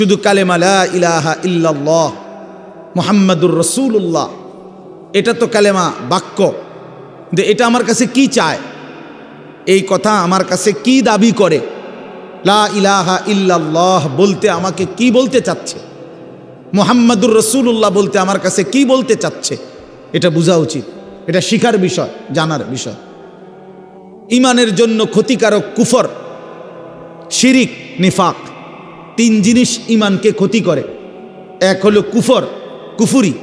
শুধু কালেমা লা ইলাহা ইল্লাল্লাহ মুহাম্মাদুর রাসূলুল্লাহ, এটা তো কালেমা বাক্য, যে এটা আমার কাছে কি চায়, এই কথা আমার কাছে কি দাবি করে, লা ইলাহা ইল্লাল্লাহ বলতে আমাকে কি বলতে চাচ্ছে, মুহাম্মাদুর রাসূলুল্লাহ বলতে আমার কাছে কি বলতে চাচ্ছে, এটা বোঝা উচিত। এটা শিখার বিষয়, জানার বিষয়। ইমানের জন্য ক্ষতিকারক কুফর, শিরিক, নিফাক, তিন জিনিস ইমানকে ক্ষতি করে। এক হলো কুফর, কুফুরি,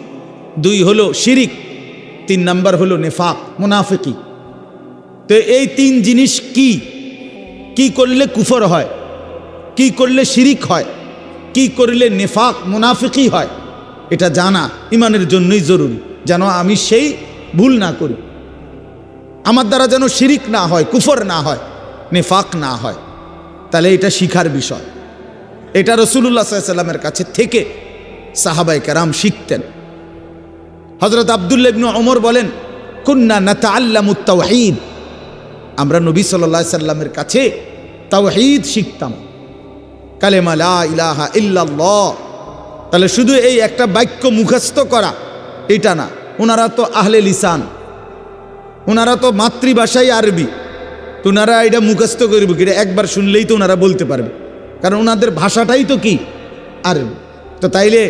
দুই হলো শিরিক, তিন নাম্বার হলো নিফাক, মুনাফিকি। তো এই তিন জিনিস কি কি করলে কুফর হয়, কি করলে শিরিক হয়, কি করলে নিফাক মুনাফিকি হয়, এটা জানা ইমানের জন্যই জরুরি, যেন আমি সেই ভুল না করি, আমার দ্বারা যেন শিরিক না হয়, কুফর না হয়, নিফাক না হয়। তাহলে এটা শিখার বিষয়। এটা রাসূলুল্লাহ সাল্লাল্লাহু আলাইহি ওয়াসাল্লামের কাছে থেকে সাহাবায়ে কেরাম শিখতেন। হযরত আব্দুল্লাহ ইবনে ওমর বলেন, কুন্না নাতাআল্লামুত তাওহীদ, আমরা নবী সাল্লাল্লাহু আলাইহি ওয়াসাল্লামের কাছে তাওহীদ শিখতাম, কালেমা লা ইলাহা ইল্লাল্লাহ। তাহলে শুধু এই একটা বাক্য মুখস্থ করা এটা না, ওনারা তো আহলে লিসান, ওনারা তো মাতৃভাষাই আরবি, তো ওনারা এটা মুখস্থ করবে কি, একবার শুনলেই তো ওনারা বলতে পারবে, কারণ ওনাদের ভাষাটাই তো কি আরবি। তো তাইলে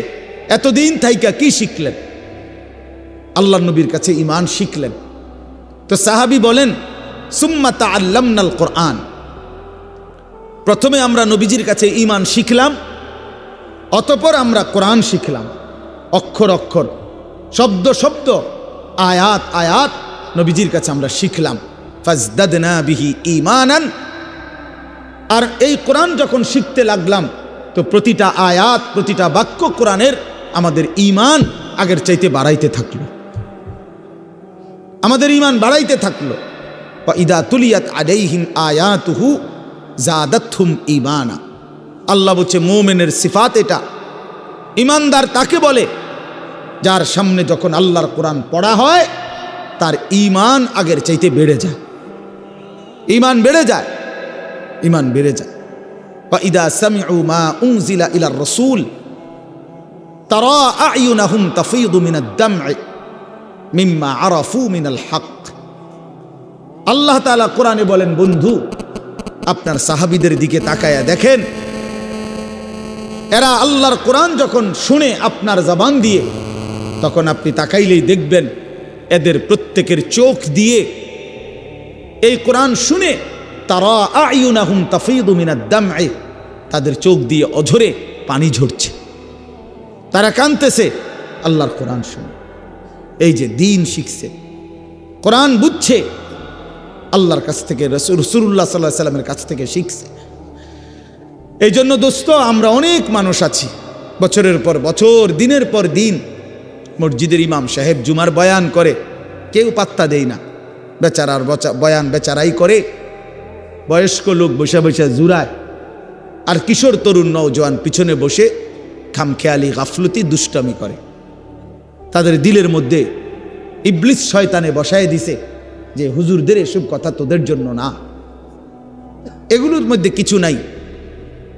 এতদিন থাইকা কি শিখলেন? আল্লাহ নবীর কাছে ঈমান শিখলেন। তো সাহাবী বলেন, সুম্মা তাআল্লামনাল কোরআন, প্রথমে আমরা নবীজির কাছে ঈমান শিখলাম, অতঃপর আমরা কোরআন শিখলাম, অক্ষর অক্ষর, শব্দ শব্দ, আয়াত আয়াত নবীজির কাছে আমরা শিখলাম। ফাজদাদনা বিহি ঈমানান, আর এই কোরআন যখন শিখতে লাগলাম তো প্রতিটা আয়াত, প্রতিটা বাক্য কোরআনের আমাদের ঈমান আগের চাইতে বাড়াইতে থাকলো, আমাদের ঈমান বাড়াইতে থাকলো। ওয়া ইদা তুলিয়াত আলাইহিম আয়াতুহু জাদাতহুম ঈমানা, আল্লাহ বলছে মুমিনের সিফাত এটা, ঈমানদার তাকে বলে যার সামনে যখন আল্লাহর কোরআন পড়া হয় তার ঈমান আগের চাইতে বেড়ে যায়, ঈমান বেড়ে যায়, ঈমান বেড়ে যায়। ওয়া ইদা সামিউ মা উনজিলা ইলার রাসূল তারা আ'য়ুনাহুম তাফীদু মিনাদ দাম'i মিম্মা আরাফু মিনাল হক। আল্লাহ তাআলা কোরআনে বলেন, বন্ধু আপনার সাহাবীদের দিকে তাকায়া দেখেন, এরা আল্লাহর কোরআন যখন শুনে আপনার জবান দিয়ে, তখন আপনি তাকাইলেই দেখবেন এদের প্রত্যেকের চোখ দিয়ে এই কোরআন শুনে তারা আ'য়ুনাহুম তাফীদু মিনাদ দাম'i, তাদের চোখ দিয়ে অঝরে পানি ঝরছে, তারা কাঁদতেছে আল্লাহর কোরআন শুনে। এই যে দিন শিখছে, কোরআন বুঝছে, আল্লাহর কাছ থেকে, রাসূলুল্লাহ সাল্লাল্লাহু আলাইহি ওয়াসাল্লামের কাছ থেকে শিখছে। এই জন্য দোস্ত, আমরা অনেক মানুষ আছি বছরের পর বছর, দিনের পর দিন মসজিদের ইমাম সাহেব জুমার বয়ান করে, কেউ পাত্তা দেয় না, বেচারার বয়ান বেচারাই করে, বয়স্ক লোক বসে বসে জুরায়, আর কিশোর তরুণ নওজোয়ান পিছনে বসে খামখেয়ালি গাফলতি দুষ্টামি করে। তাদের দিলের মধ্যে ইবলিস শয়তানে বসায় দিছে যে হুজুরদের এসব কথা তোদের জন্য না, এগুলোর মধ্যে কিছু নাই,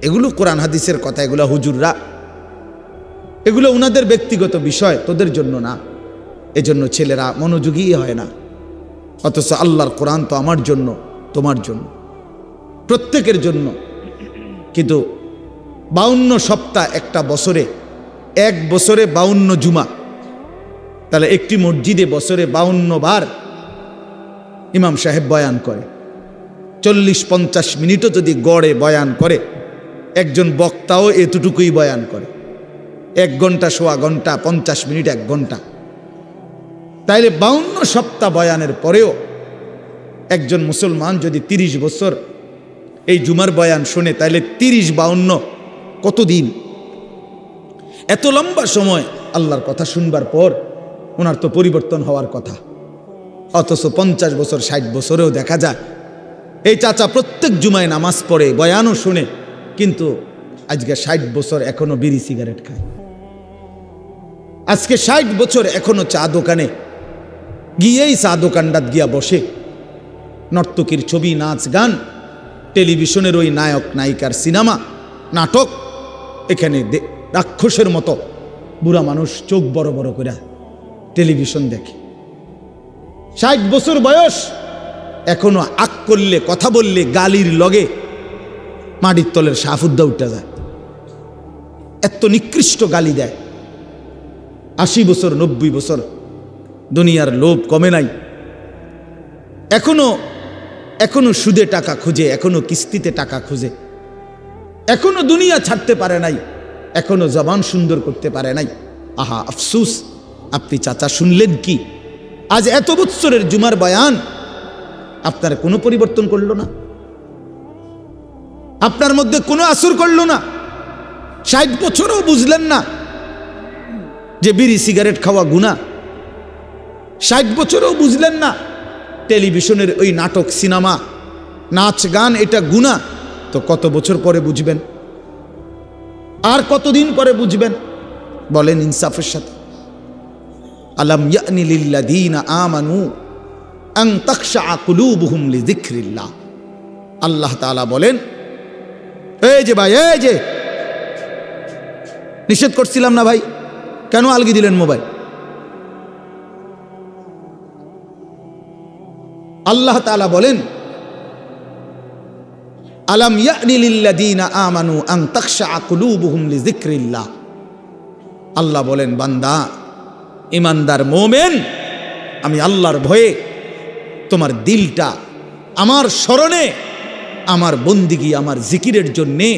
এগুলো কোরআন হাদিসের কথা, এগুলো হুজুররা, এগুলো ওনাদের ব্যক্তিগত বিষয়, তোদের জন্য না। এজন্য ছেলেরা মনোযোগী হয় না, অথচ আল্লাহর কোরআন তো আমার জন্য, তোমার জন্য, প্রত্যেকের জন্য। কিন্তু 52 সপ্তাহ একটা বছরে, এক বছরে 52 জুমা, তাহলে একটি মসজিদে বছরে 52 বার ইমাম সাহেব বয়ান করে, 40-50 মিনিটও যদি গড়ে বয়ান করে, একজন বক্তাও এতটুকুই বয়ান করে, 1 ঘন্টা, সোয়া ঘন্টা, 50 মিনিট, 1 ঘন্টা। তাইলে 52 সপ্তাহ বয়ানের পরেও একজন মুসলমান যদি 30 বছর এই জুমার বয়ান শুনে, তাইলে 30-52 কতদিন? এত লম্বা সময় আল্লাহর কথা শুনবার পর ওনার তো পরিবর্তন হওয়ার কথা, অথচ 50 বছর 60 বছরেও দেখা যায় এই চাচা প্রত্যেক জুমায় নামাজ পড়ে, বয়ানও শুনে, কিন্তু আজকে 60 বছর এখনো বিড়ি সিগারেট খায়, আজকে 60 বছর এখনো চা দোকানে গিয়েই চা দোকানটাত গিয়া বসে, নর্তকীর ছবি, নাচ গান, টেলিভিশনের ওই নায়ক নায়িকার সিনেমা, নাটক, এখানে রাক্ষসের মতো বুড়া মানুষ চোখ বড় বড় করে টেলিভিশন দেখে। 60 বছর বয়স, এখনো আক করলে, কথা বললে গালির লগে মাটির তলের সাফুদ্দা উঠা যায়, এত নিকৃষ্ট গালি দেয়। 80 বছর 90 বছর, দুনিয়ার লোভ কমে নাই, এখনো সুদে টাকা খুঁজে, এখনো কিস্তিতে টাকা খুঁজে, এখনো দুনিয়া ছাড়তে পারে নাই, এখনো জবান সুন্দর করতে পারে নাই। আহা আফসুস, আপনি চাচা শুনলেন কি? আজ এত বৎসরের জুমার বয়ান আপনার কোনো পরিবর্তন করলো না, আপনার মধ্যে কোনো আসর করলো না। 60 বছরও বুঝলেন না যে বিড়ি সিগারেট খাওয়া গুনাহ। 60 বছরও বুঝলেন না টেলিভিশনের ওই নাটক, সিনেমা, নাচ গান এটা গুনাহ। তো কত বছর পরে বুঝবেন? আর কতদিন পরে বুঝবেন? বলেন ইনসাফের সাথে। আলাম ইয়ানি লিল্লাযীনা আমানু আন তাখশা কুলুবুহুম লিযিকরিল্লাহ। আল্লাহ তাআলা বলেন, এই যে ভাই, এই যে নিষেধ করছিলাম না ভাই, কেন আলগি দিলেন মোবাইল? আল্লাহ তাআলা বলেন, আলাম ইয়ানি লিল্লাযীনা আমানু আন তাখশা কুলুবুহুম লিযিকরিল্লাহ। আল্লাহ বলেন, বান্দা, ইমানদার মোমেন, আমি আল্লাহর ভয়ে তোমার দিলটা আমার স্মরণে, আমার বন্দিগি, আমার জিকিরের জন্যে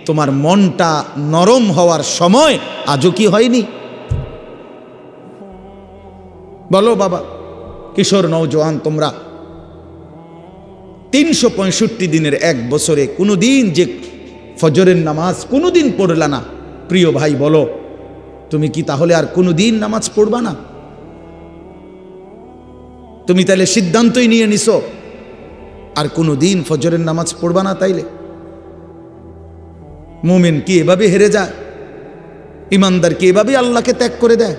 তোমার মনটা নরম হওয়ার সময় আজও কি হয়নি? বলো বাবা, কিশোর নওজোয়ান, তোমরা 365 দিনের এক বছরে কোনোদিন যে ফজরের নামাজ কোনোদিন পড়লা না, প্রিয় ভাই বলো, তুমি কি তাহলে আর কোনোদিন নামাজ পড়বা না? তুমি তাইলে সিদ্ধান্তই নিয়ে নিছো আর কোনোদিন ফজরের নামাজ পড়বা না? তাইলে মুমিন কি এভাবে হেরে যায়? ইমানদার কি এভাবে আল্লাহকে ত্যাগ করে দেয়?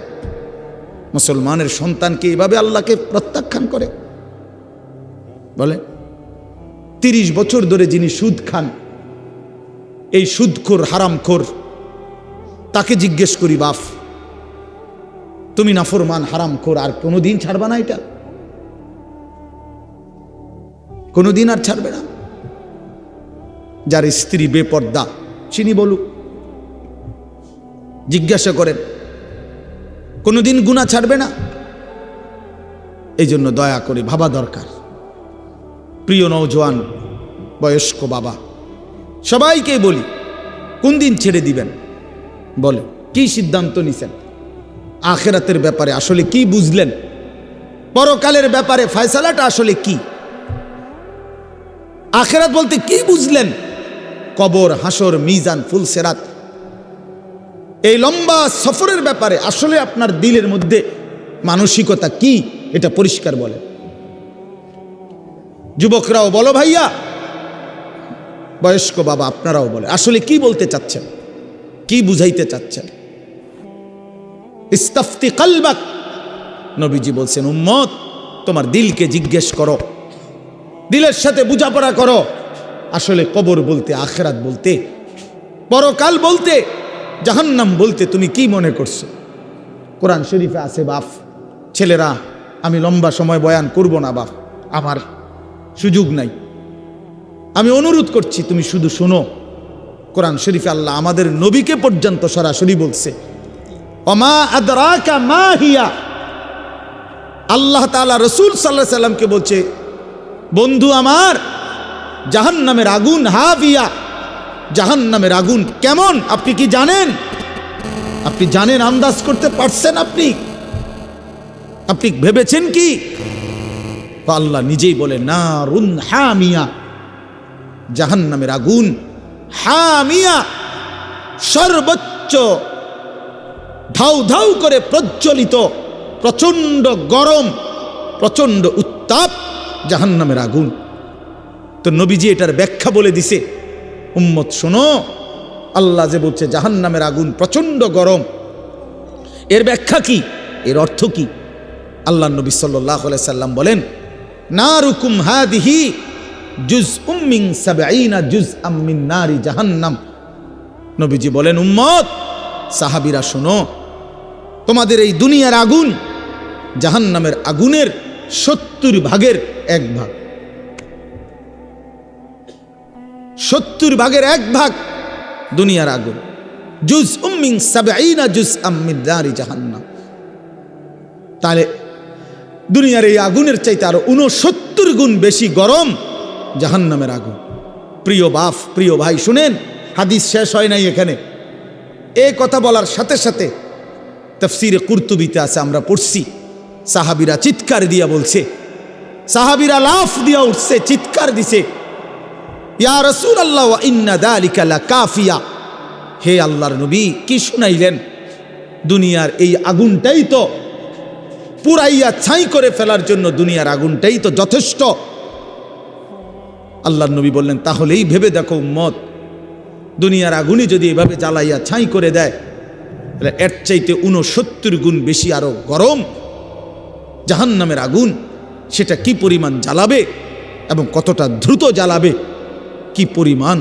মুসলমানের সন্তান কি এভাবে আল্লাহকে প্রত্যাখ্যান করে? বলে 30 বছর ধরে যিনি সুদ খান, এই সুদখোর, হারামখোর, তাকে জিজ্ঞেস করি, বাপ তুমি নাফরমান, হারামখোর, আর কোনোদিন ছাড়বা না? এটা কোনোদিন আর ছাড়বে না? যার স্ত্রী বেপর্দা, চিনি বলুক, জিজ্ঞাসা করেন, কোনোদিন গুনাহ ছাড়বে না? এই জন্য দয়া করে ভাবা দরকার। প্রিয় নওজোয়ান, বয়স্ক বাবা, সবাইকে বলি, কোন দিন ছেড়ে দিবেন? বলে কি সিদ্ধান্ত নিছেন? আখিরাতের ব্যাপারে আসলে কি বুঝলেন? পরকালের ব্যাপারে ফয়সালাটা আসলে কি? আখিরাত বলতে কি বুঝলেন? কবর, হাসর, মিজান, ফুলসেরাত, এই লম্বা সফরের ব্যাপারে আসলে আপনার দিলের মধ্যে মানসিকতা কি, এটা পরিষ্কার বলেন। যুবকরাও বলো ভাইয়া, বয়স্ক বাবা আপনারাও বলে, আসলে কি বলতে চাচ্ছেন, কি বুঝাইতে চাচ্ছেন? ইস্তাফতি কলবাক, নবীজি বলছেন, উম্মত তোমার দিলকে জিজ্ঞেস করো, দিলের সাথে বোঝাপড়া করো, আসলে কবর বলতে, আখিরাত বলতে, পরকাল বলতে, জাহান্নাম বলতে তুমি কি মনে করছো? কোরআন শরীফে আছে বাপ, ছেলেরা আমি লম্বা সময় বয়ান করব না বাপ, আমার সুযোগ নাই, আমি অনুরোধ করছি তুমি শুধু শোনো। কোরআন শরীফে আল্লাহ আমাদের নবীকে পর্যন্ত সরাসরি বলছে, ওমা আদরাকা মা হিয়া। আল্লাহ তাআলা রাসূল সাল্লাল্লাহু আলাইহি সাল্লামকে বলছে, বন্ধু আমার, জাহান্নামের আগুন হাবিয়া, জাহান্নামের আগুন কেমন আপনি কি জানেন? আপনি জানেন, আন্দাজ করতে পারছেন? আপনি ভেবেছেন কি? আল্লাহ নিজেই বলে, নারুন হামিয়া, জাহান্নামের আগুন হামিয়া, সর্বোচ্চ ধাউ ধাউ করে প্রজ্বলিত, প্রচন্ড গরম, প্রচন্ড উত্তাপ জাহান্নামের আগুন। তো নবীজি এটার ব্যাখ্যা বলে দিছে, উম্মত শোনো, আল্লাহ যে বলছে জাহান্নামের আগুন প্রচন্ড গরম, এর ব্যাখ্যা কি, এর অর্থ কি? আল্লাহ নবী সাল্লাল্লাহু আলাইহি সাল্লাম বলেন, নারুকুম হাদিহি জুজউম মিন 70 জুজআম মিন নারি জাহান্নাম। নবীজি বলেন, উম্মত সাহাবীরা শোনো, তোমাদের এই দুনিয়ার আগুন জাহান্নামের আগুনের 70 ভাগের 1 ভাগ, 70 ভাগের 1 ভাগ দুনিয়ার আগুন। জুজউম মিন 70 জুজআম মিন নারি জাহান্নাম। তাহলে দুনিয়ার এই আগুনের চাইতে আরো 69 গুণ বেশি গরম জাহান্নামের আগুন। প্রিয় বাপ, প্রিয় ভাই, শুনেন, হাদিস শেষ হয় নাই এখানে। এই কথা বলার সাথে সাথে তাফসীরে কুরতুবিতে আছে, আমরা পড়ছি, সাহাবীরা চিৎকার দিয়া বলছে, সাহাবীরা লাফ দিয়া উঠছে, চিৎকার দিছে, ইয়া রাসূলুল্লাহ ওয়া ইন্না যালিকা লাকাফিয়া। হে আল্লাহর নবী, কি শুনাইলেন? দুনিয়ার এই আগুনটাই তো পুরাইয়া ছাই করে ফেলার জন্য, দুনিয়ার আগুনটাই তো যথেষ্ট। আল্লাহর নবী বললেন, তাহলেই ভেবে দেখো উম্মত, দুনিয়ার আগুনই যদি এভাবে জ্বালাইয়া ছাই করে দেয়, তাহলে এর চাইতে 69 গুণ বেশি আরো গরম জাহান্নামের আগুন, সেটা কি পরিমাণ জ্বালাবে এবং কতটা দ্রুত জ্বালাবে, কি পরিমাণ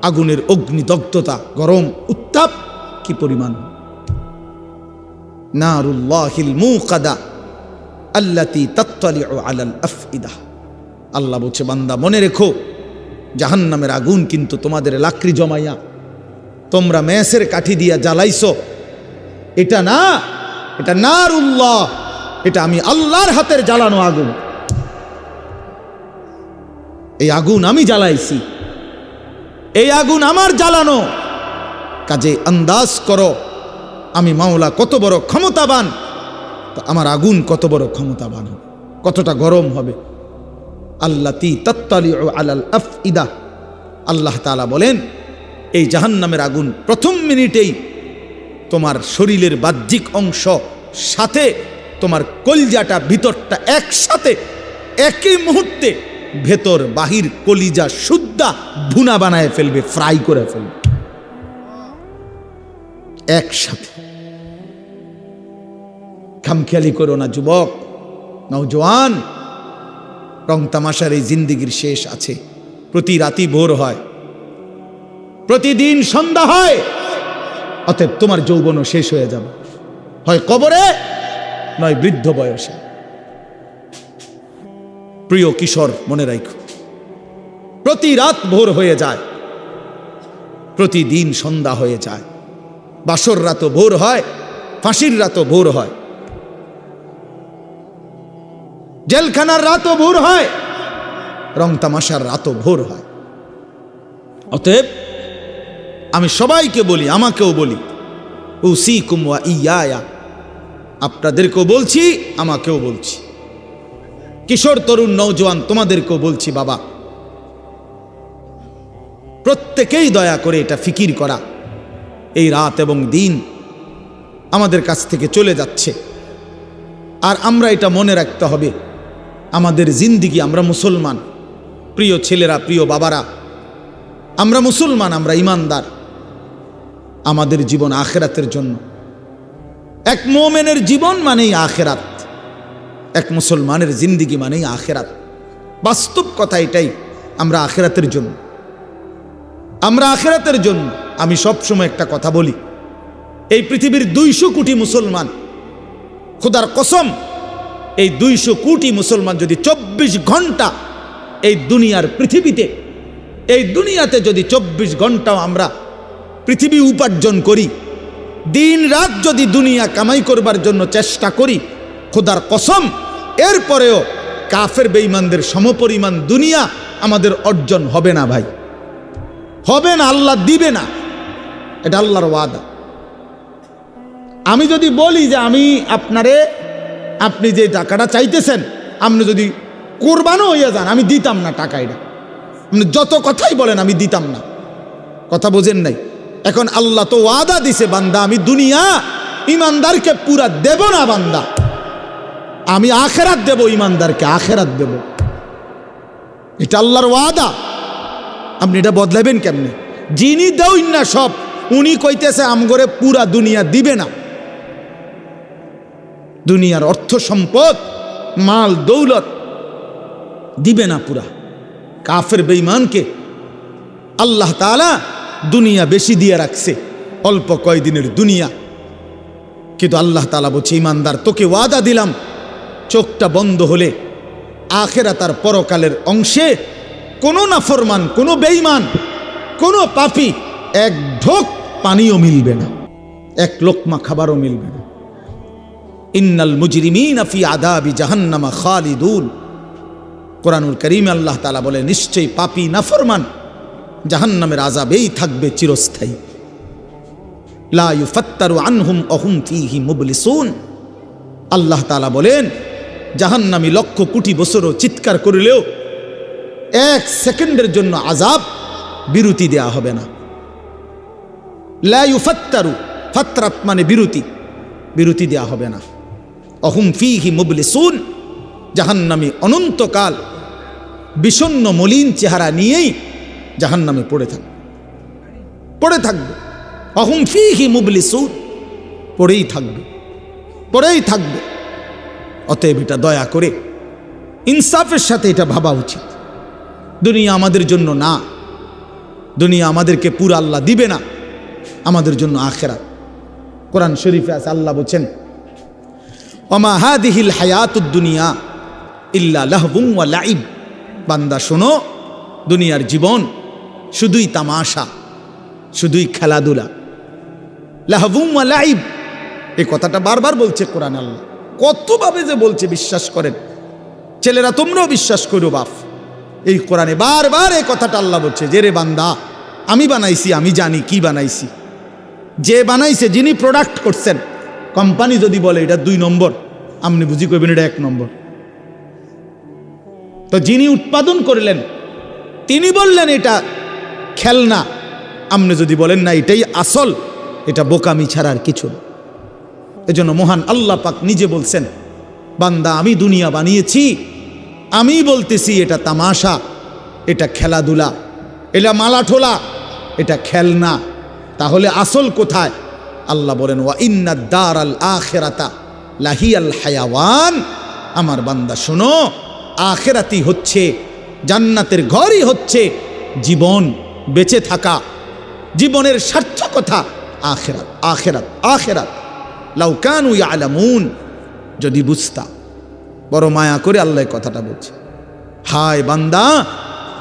আগুনের অগ্নিদগ্ধতা, গরম উত্তাপ কি পরিমাণ। নারুল্লাহিল মুকাদা আল্লাতী তাত্তালিউ আলাল আফইদা। আল্লাহ বলছে, বান্দা মনে রেখো, জাহান্নামের আগুন কিন্তু তোমাদের লাকড়ি জমাইয়া তোমরা মেসের কাঠি দিয়া জ্বালাইছো, এটা না, এটা নারুল্লাহ, এটা আমি আল্লাহর হাতের জ্বালানো আগুন। এই আগুন আমি জ্বালাইছি, এই আগুন আমার জ্বালানো। কাজে আন্দাজ করো আমি মাওলা কত বড় ক্ষমতাবান, তো আমার আগুন কত বড় ক্ষমতাবান হবে, কতটা গরম হবে। আল্লাতী তাত্তালিউ আলাল আফইদা। আল্লাহ তাআলা বলেন, এই জাহান্নামের আগুন প্রথম মিনিটেই তোমার শরীরের বাহ্যিক অংশ সাথে তোমার কলিজাটা, ভিতরটা একসাথে একই মুহূর্তে ভেতর বাহির কলিজা শুদ্ধা ভুনা বানায় ফেলবে, ফ্রাই করে ফেলবে একসাথে। খামখেয়ালি করো না যুবক, নওজোয়ান, রং তামাশার এই জিন্দিগির শেষ আছে। প্রতি রাতি ভোর হয়, প্রতিদিন সন্ধ্যা হয়, অতএব তোমার যৌবনও শেষ হয়ে যাবে, হয় কবরে নয় বৃদ্ধ বয়সে। প্রিয় কিশোর, মনে রাখো, প্রতি রাত ভোর হয়ে যায়, প্রতিদিন সন্ধ্যা হয়ে যায়, বাসর রাতও ভোর হয়, ফাঁসির রাতও ভোর হয়, জেলখানার রাতও ভোর হয়, রং তামাশার রাতও ভোর হয়। অতএব আমি সবাইকে বলি, আমাকেও বলি, উসিকুম ওয়া ইয়া, আপনাদেরকেও বলছি, আমাকেও বলছি, কিশোর তরুণ নওজোয়ান তোমাদেরকেও বলছি, বাবা প্রত্যেকেই দয়া করে এটা ফিকির করা, এই রাত এবং দিন আমাদের কাছ থেকে চলে যাচ্ছে, আর আমরা এটা মনে রাখতে হবে, আমাদের জিন্দিগি, আমরা মুসলমান, প্রিয় ছেলেরা, প্রিয় বাবারা, আমরা মুসলমান, আমরা ইমানদার, আমাদের জীবন আখেরাতের জন্য। এক মুমিনের জীবন মানেই আখেরাত, এক মুসলমানের জিন্দিগি মানেই আখেরাত। বাস্তব কথা এটাই, আমরা আখেরাতের জন্য, আমরা আখেরাতের জন্য। আমি সবসময় একটা কথা বলি, এই পৃথিবীর 200 কোটি মুসলমান, খোদার কসম, এই 200 কোটি মুসলমান যদি 24 ঘন্টা এই দুনিয়ার পৃথিবীতে, এই দুনিয়াতে যদি 24 ঘন্টাও আমরা পৃথিবী উপার্জন করি, দিন রাত যদি দুনিয়া কামাই করবার জন্য চেষ্টা করি, খোদার কসম এরপরেও কাফের বেঈমানদের সমপরিমাণ দুনিয়া আমাদের অর্জন হবে না ভাই, হবে না, আল্লাহ দিবে না, এটা আল্লাহর ওয়াদা। আমি যদি বলি যে আমি আপনারে, আপনি যে টাকাটা চাইতেছেন, আপনি যদি কোরবানও হইয়া যান, আমি দিতাম না টাকা, এটা আপনি যত কথাই বলেন আমি দিতাম না, কথা বোঝেন নাই। এখন আল্লাহ তো ওয়াদা দিছে, বান্দা আমি দুনিয়া ইমানদারকে পুরা দেব না, বান্দা আমি আখেরাত দেব, ইমানদারকে আখেরাত দেব, এটা আল্লাহর ওয়াদা। আপনি এটা বদলাবেন কেমনে? যিনি দেউন না সব, উনি কইতেছে আমগরে পুরা দুনিয়া দিবে না, দুনিয়ার অর্থ সম্পদ, মাল দৌলত দিবে না পুরা। কাফের বেঈমানকে আল্লাহ তাআলা দুনিয়া বেশি দিয়ে রাখছে, অল্প কয়দিনের দুনিয়া। কিন্তু আল্লাহ তাআলা বলছে, ইমানদার তোকে ওয়াদা দিলাম, চোখটা বন্ধ হলে আখিরাত আর পরকালের অংশে কোনো নাফরমান, কোনো বেঈমান, কোনো পাপী এক ঢোক পানিও মিলবে না, এক লোকমা খাবারও মিলবে না। ইন্নাল মুজরিমিনা ফি আযাবি জাহান্নামা খালিদুন। কোরআনুল কারীমে আল্লাহ তাআলা বলে, নিশ্চয়ই পাপী নাফরমান জাহান্নামের আযাবেই থাকবে চিরস্থায়ী। লা ইউফাত্তারু আনহুম ওয়াহুম ফীহি মুবলিসুন। আল্লাহ তাআলা বলেন, জাহান্নামী লক্ষ কোটি বছরও চিৎকার করলেও এক সেকেন্ডের জন্য আযাব বিরতি দেয়া হবে না। লা ইউফাত্তারু, ফাতরাত মানে বিরতি, বিরতি দেয়া হবে না। ওয়াহুম ফীহি মুবলিসুন, জাহান্নামী অনন্তকাল বিষণ্ণ মলিন চেহারা নিয়েই জাহান্নামে পড়ে থাকবে। ওয়াহুম ফীহি মুবলিসুন, পড়েই থাকবে। অতএব এটা দয়া করে ইনসাফের সাথে এটা ভাবা উচিত। দুনিয়া আমাদের জন্য না, দুনিয়া আমাদেরকে পুরো আল্লাহ দিবে না, আমাদের জন্য আখিরাত। কোরআন শরীফে আছে, আল্লাহ বলেন, ওমা হাদিহিল হায়াতুদ দুনিয়া ইল্লা লাহবুন ওয়া লাইব। বান্দা শোনো, দুনিয়ার জীবন শুধুই তামাশা, শুধুই খেলাধুলা। লাহবুন ওয়া লাইব, এই কথাটা বারবার বলছে কোরআন। আল্লাহ কতভাবে যে বলছে বিশ্বাস করেন, ছেলেরা তোমরাও বিশ্বাস করো বাপ। এই কোরআনে বারবার এই কথাটা আল্লাহ বলছে যে রে বান্দা, আমি বানাইছি, আমি জানি কি বানাইছি। যে বানাইছে, যিনি প্রোডাক্ট করছেন, কোম্পানি যদি বলে এটা 2 নম্বর, আপনি বুঝি কইবেন এটা 1 নম্বর। তো যিনি উৎপাদন করলেন তিনি বললেন এটা খেলনা, আপনি যদি বলেন না এটাই আসল, এটা বোকামি ছাড়া আর কিছু না। এজন্য মহান আল্লাহ পাক নিজে বলছেন, বান্দা আমি দুনিয়া বানিয়েছি, আমি বলতেছি এটা তামাশা, এটা খেলাধুলা, এটা মালাঠোলা, এটা খেলনা। তাহলে আসল কোথায়? আল্লাহ বলেন, ওয়া ইন্নাদ দারাল আখিরাতা লাহিয়াল হায়াওয়ান। আমার বান্দা শোনো, আখিরাতই হচ্ছে, জান্নাতের ঘরই হচ্ছে জীবন, বেঁচে থাকা, জীবনের সার্থকতা আখিরাত, আখিরাত, আখিরাত। লাউ কানু ইয়ালামুন, যদি বুঝতা। বড় মায়া করে আল্লাহ কথাটা বলছে, হায় বান্দা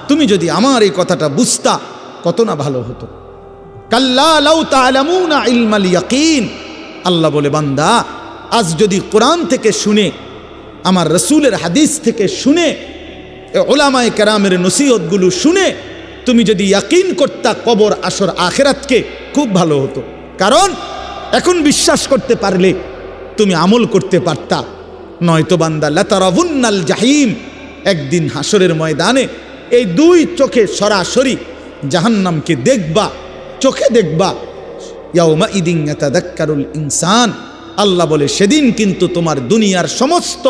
তুমি যদি আমার এই কথাটা বুঝতা কত না ভালো হতো। কাল্লা লাউ তা'লামুনা ইলমাল ইয়াকিন। আল্লাহ বলে, বান্দা আজ যদি কোরআন থেকে শুনে, আমার রাসূলের হাদিস থেকে শুনে, উলামায়ে কেরামের নসিহতগুলো শুনে তুমি যদি ইয়াকিন করতা কবর, আসর, আখিরাতকে, খুব ভালো হতো। কারণ এখন বিশ্বাস করতে পারলে তুমি আমল করতে পারতা। নয়তো বান্দা লাতারাবুন্নাল জাহিম, একদিন হাসরের ময়দানে এই 2 চোখে সরাসরি জাহান্নামকে দেখবা, চোখে দেখবা। ইয়াউমা ইদিন ইয়াতাযাক্কারুল ইনসান। আল্লাহ বলে, সেদিন কিন্তু তোমার দুনিয়ার সমস্ত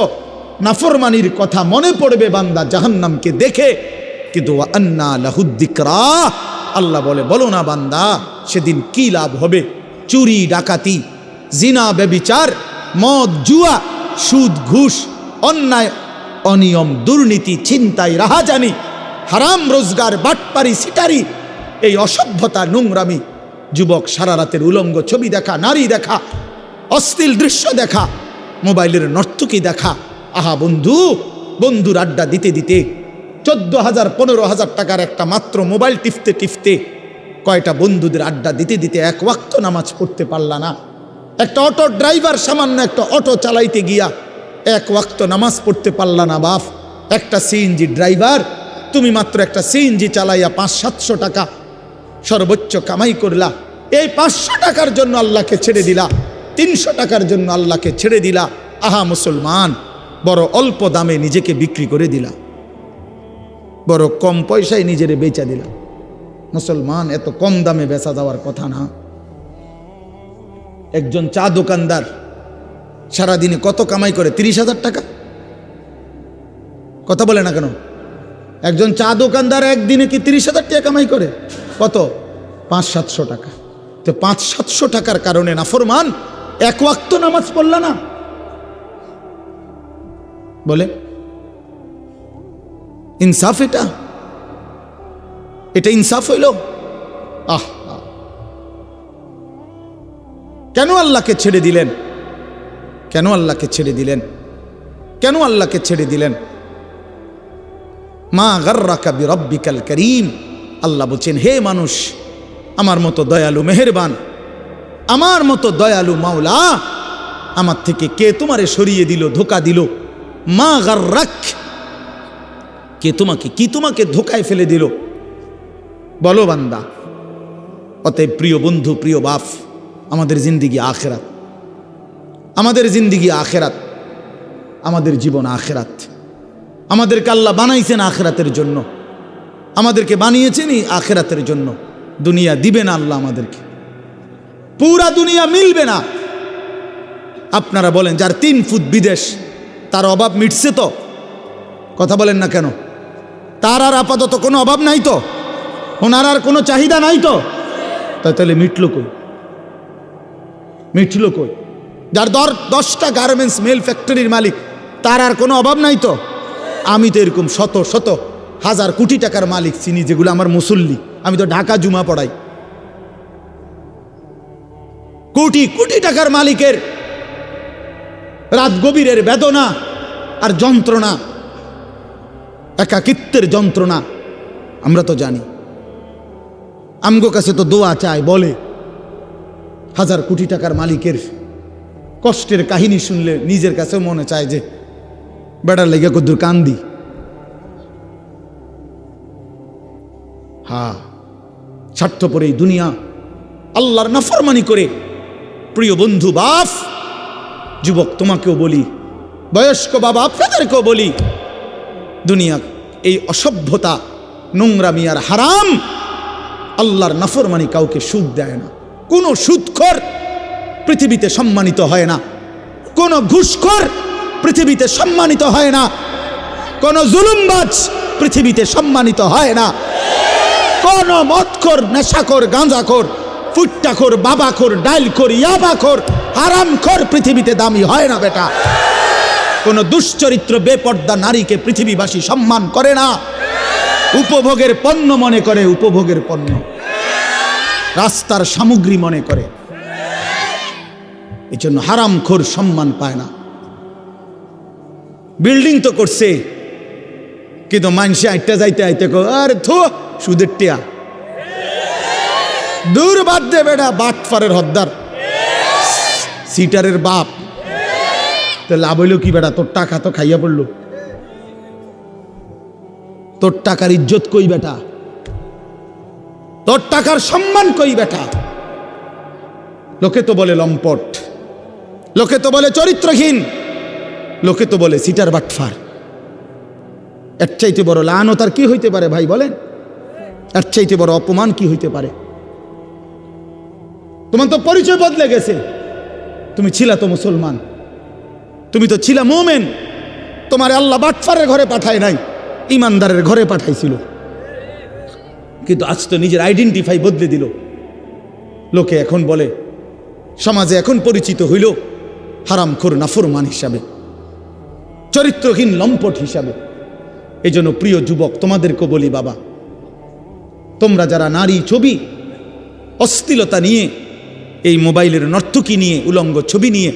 নাফরমানির কথা মনে পড়বে বান্দা জাহান্নামকে দেখে। কিন্তু ওয়া আন্না লাহুদ যিকরা। আল্লাহ বলে, বলো না বান্দা সেদিন কি লাভ হবে? চুরি ডাকাতি, জিনা ব্যভিচার, মদ জুয়া, সুদ ঘুষ, অন্যায় অনিয়ম, দুর্নীতি, ছিনতাই, রাহাজানি, হারাম রোজগার, বাটপারি, সিটারি, এই অসভ্যতা, নোংরামি, যুবক সারা রাতের উলঙ্গ ছবি দেখা, নারী দেখা, অশ্লীল দৃশ্য দেখা, মোবাইলের নর্তকী দেখা। আহা বন্ধুর আড্ডা দিতে দিতে 14,000 15,000 টাকার একটা মাত্র মোবাইল টিপতে টিপতে কয়টা বন্ধুদের আড্ডা দিতে দিতে 1 ওয়াক্ত নামাজ পড়তে পারলা না। একটা অটো ড্রাইভার সামান্য একটা অটো চালাইতে গিয়া 1 ওয়াক্ত নামাজ পড়তে পারলা না বাপ। একটা সিএনজি ড্রাইভার, তুমি মাত্র একটা সিএনজি চালাইয়া 500-700 টাকা সর্বোচ্চ কামাই করলা। এই 500 টাকার জন্য আল্লাহকে ছেড়ে দিলা, 300 টাকার জন্য আল্লাহকে ছেড়ে দিলা। আহা মুসলমান, বড় অল্প দামে নিজেকে বিক্রি করে দিলা, বড় কম পয়সায় নিজেরে বেচা দিলা। মুসলমান, এত কম দামে বেচা যাওয়ার কথা না। একজন চা দোকানদার সারাদিনে কত কামাই করে? 30,000 টাকা। কথা বলে না কেন? একজন চা দোকানদার একদিনে কি 30,000 টাকা কামাই করে? কত? 500-700 টাকা। তো 500-700 টাকার কারণে নাফরমান 1 ওয়াক্ত নামাজ পড়লা না? বলে ইনসাফ? এটা ইনসাফ হইল? কেন আল্লাহকে ছেড়ে দিলেন? কেন আল্লাহকে ছেড়ে দিলেন? কেন আল্লাহকে ছেড়ে দিলেন? মা গাররাকা বিরব্বিকাল করিম। আল্লাহ বলছেন, হে মানুষ, আমার মতো দয়ালু মেহেরবান, আমার মতো দয়ালু মাওলা, আমার থেকে কে তোমারে সরিয়ে দিল, ধোকা দিল? মা গাররাক, কে তোমাকে, কি তোমাকে ধোকায় ফেলে দিল? বলো বান্দা। অতএব প্রিয় বন্ধু, প্রিয় বাপ, আমাদের জিন্দিগি আখেরাত, আমাদের জিন্দিগি আখেরাত, আমাদের জীবন আখেরাত। আমাদেরকে আল্লাহ বানাইছেন আখেরাতের জন্য, আমাদেরকে বানিয়েছেনই আখেরাতের জন্য। দুনিয়া দিবে না আল্লাহ আমাদেরকে, পুরা দুনিয়া মিলবে না। আপনারা বলেন, যার 3 ফুট বিদেশ, তার অভাব মিটছে তো? কথা বলেন না কেন? তার আর আপাতত কোনো অভাব নাই তো? ওনার আর কোনো চাহিদা নাই তো? তাহলে মিটল কই? মিটল কই? যার 10টা গার্মেন্টস মেল ফ্যাক্টরির মালিক, তার আর কোনো অভাব নাই তো? আমি তো এরকম শত শত হাজার কোটি টাকার মালিক চিনি, যেগুলো আমার মুসল্লি। আমি তো ঢাকা জুমা পড়াই। কোটি কোটি টাকার মালিকের রাত গভীরের বেদনা আর যন্ত্রণা, একাকিত্বের যন্ত্রণা আমরা তো জানি। আমগো কাছে তো দোয়া চায়, বলে হাজার কোটি টাকার মালিকের কষ্টের কাহিনী শুনলে নিজের কাছেও মনে চায় যে বেটার লেগে কদ্দুর কান্দি। হ্যাঁ, স্বার্থপর এই দুনিয়া আল্লাহর নাফরমানি করে। প্রিয় বন্ধু, বাপ, যুবক তোমাকেও বলি, বয়স্ক বাবা আপনাদেরকেও বলি, দুনিয়া এই অসভ্যতা, নোংরামি আর হারাম, আল্লাহর নাফরমানি কাউকে সুখ দেয় না। কোনো সুদখোর পৃথিবীতে সম্মানিত হয় না, কোনো ঘুষখোর পৃথিবীতে সম্মানিত হয় না, কোনো জুলুমবাজ পৃথিবীতে সম্মানিত হয় না, কোনো মদখোর, নেশাখোর, গাঁজাখোর, ফুট্টাখোর, বাবাখোর, ডাইলখোর, ইয়াবাখোর, হারামখোর পৃথিবীতে দামি হয় না বেটা। কোনো দুশ্চরিত্র বেপর্দা নারীকে পৃথিবীবাসী সম্মান করে না, উপভোগের পণ্য মনে করে, উপভোগের পণ্য, রাস্তার সামগ্রী মনে করে। এই জন্য হারামখোর সম্মান পায় না। বিল্ডিং তো করছে, কিন্তু মানুষে আইটা যাইতে আইতে আরে থো সুদের টিয়া, দূর বাদ দে বেটা, বাটফারের হদ্দার, সিটারের বাপ। তো লাভ হইল কি বেটা? তোর টাকা তো খাইয়া পড়লো, তোর টাকার ইজ্জত কই বেটা? তোর টাকার সম্মান কই বেটা? লোকে তো বলে লম্পট, লোকে তো বলে চরিত্রহীন, লোকে তো বলে সিটার বাটফার। এর চাইতে বড় লানত আর কি হইতে পারে ভাই বলেন? এর চাইতে বড় অপমান কি হইতে পারে? তোমার তো পরিচয় বদলে গেছে। তুমি ছিলা তো মুসলমান, তুমি তো ছিলা মুমিন। তোমার আল্লাহ বাটফারের ঘরে পাঠায় নাই, ইমানদারের ঘরে পাঠাইছিল। কিন্তু আজ তো নিজের আইডেন্টিফাই বদলে দিল। লোকে এখন বলে, সমাজে এখন পরিচিত হইল হারামখোর, নাফরমান হিসাবে, চরিত্রহীন, লম্পট হিসাবে। এই জন্য প্রিয় যুবক, তোমাদেরকে বলি বাবা, তোমরা যারা নারী ছবি, অশ্লীলতা নিয়ে, এই মোবাইলের নর্তকী নিয়ে, উলঙ্গ ছবি নিয়ে,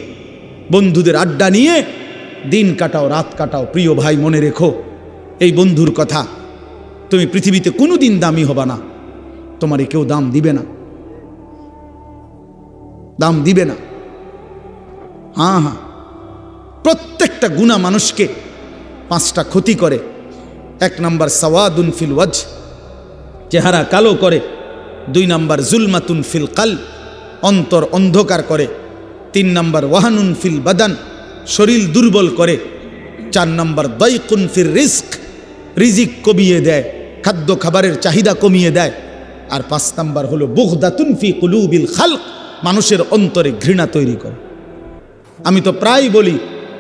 বন্ধুদের আড্ডা নিয়ে দিন কাটাও, রাত কাটাও, প্রিয় ভাই মনে রেখো এই বন্ধুর কথা, তুমি পৃথিবীতে কোনো দিন দামি হবা না। তোমারে কেউ দাম দিবে না, দাম দিবে না। হ্যাঁ হ্যাঁ, প্রত্যেকটা গুনাহ মানুষকে 5টা ক্ষতি করে। 1 নাম্বার সাওয়াদুন ফিল ওয়াজ, চেহারা কালো করে। 2 নাম্বার জুলমাতুন ফিল কালব, অন্তর অন্ধকার করে। 3 নাম্বার ওয়াহানুন ফিল বাদান, শরীর দুর্বল করে। 4 নাম্বার দাইকুন ফির রিজক, রিজিক কমিয়ে দেয়, খাদ্য খাবারের চাহিদা কমিয়ে দেয়। আর 5 নাম্বার হলো বুগদাতুন ফি কুলুবিল খালক, মানুষের অন্তরে ঘৃণা তৈরি করে। আমি তো প্রায় বলি,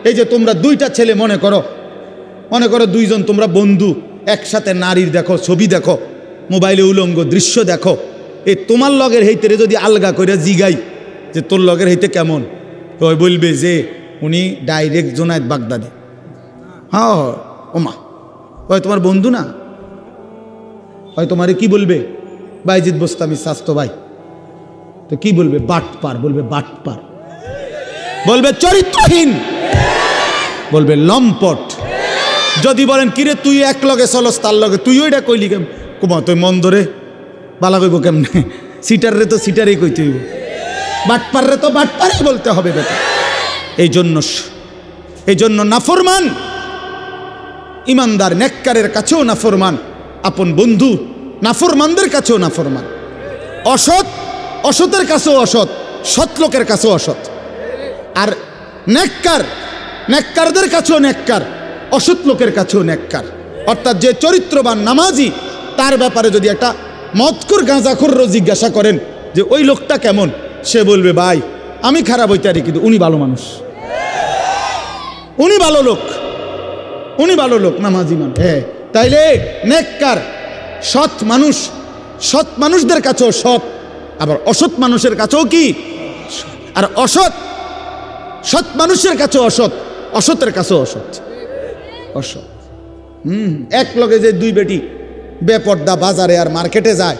এই যে তোমরা 2টা ছেলে মনে করো 2 জন তোমরা বন্ধু, একসাথে নারীর দেখো, ছবি দেখো, মোবাইলে উলঙ্গ দৃশ্য দেখো, এই তোমার লগের হইতে যদি আলগা করে জিগাই যে তোর লগের হইতে কেমন, তো বলবে যে উনি ডাইরেক্ট জোনায়েদ বাগদাদি। হ্যাঁ ওমা, ওই তোমার বন্ধু না, ওই তোমারে কি বলবে? বাইজিদ বোস্তামি স্বাস্থ্য ভাই, তো কি বলবে? বাটপার বলবে, বাটপার বলবে, চরিত্রহীন বলবে, লম্পট। যদি বলেন কিরে তুই এক লগে চলস তার লগে, তুই ওইটা কইলি কেম? কুমা তুই মন ধরে বালা কইব কেমনে? সিটার রে তো সিটারই কইতে হইব, বাটপার রে তো বাটপারই বলতে হবে বেটা। এই জন্য নাফরমান ইমানদার নেককারের কাছেও নাফরমান, আপন বন্ধু নাফরমানদের কাছেও নাফরমান, অসতের কাছেও অসৎ, সৎ লোকের কাছেও অসৎ। আর নেককারদের কাছেও নেককার, অসৎ লোকের কাছেও নেককার। অর্থাৎ যে চরিত্রবান নামাজি, তার ব্যাপারে যদি একটা মদখোর গাঁজাখোরও জিজ্ঞাসা করেন যে ওই লোকটা কেমন, সে বলবে ভাই আমি খারাপ হইতে পারি কিন্তু উনি ভালো মানুষ, উনি ভালো লোক নামাজি মানুষ। হ্যাঁ, তাইলে নেককার সৎ মানুষদের কাছেও সৎ, আবার অসৎ মানুষের কাছেও কি? আর সৎ মানুষের কাছেও অসৎ, অসতের কাছেও অসৎ। এক লগে যে দুই বেটি বেপর্দা বাজারে আর মার্কেটে যায়,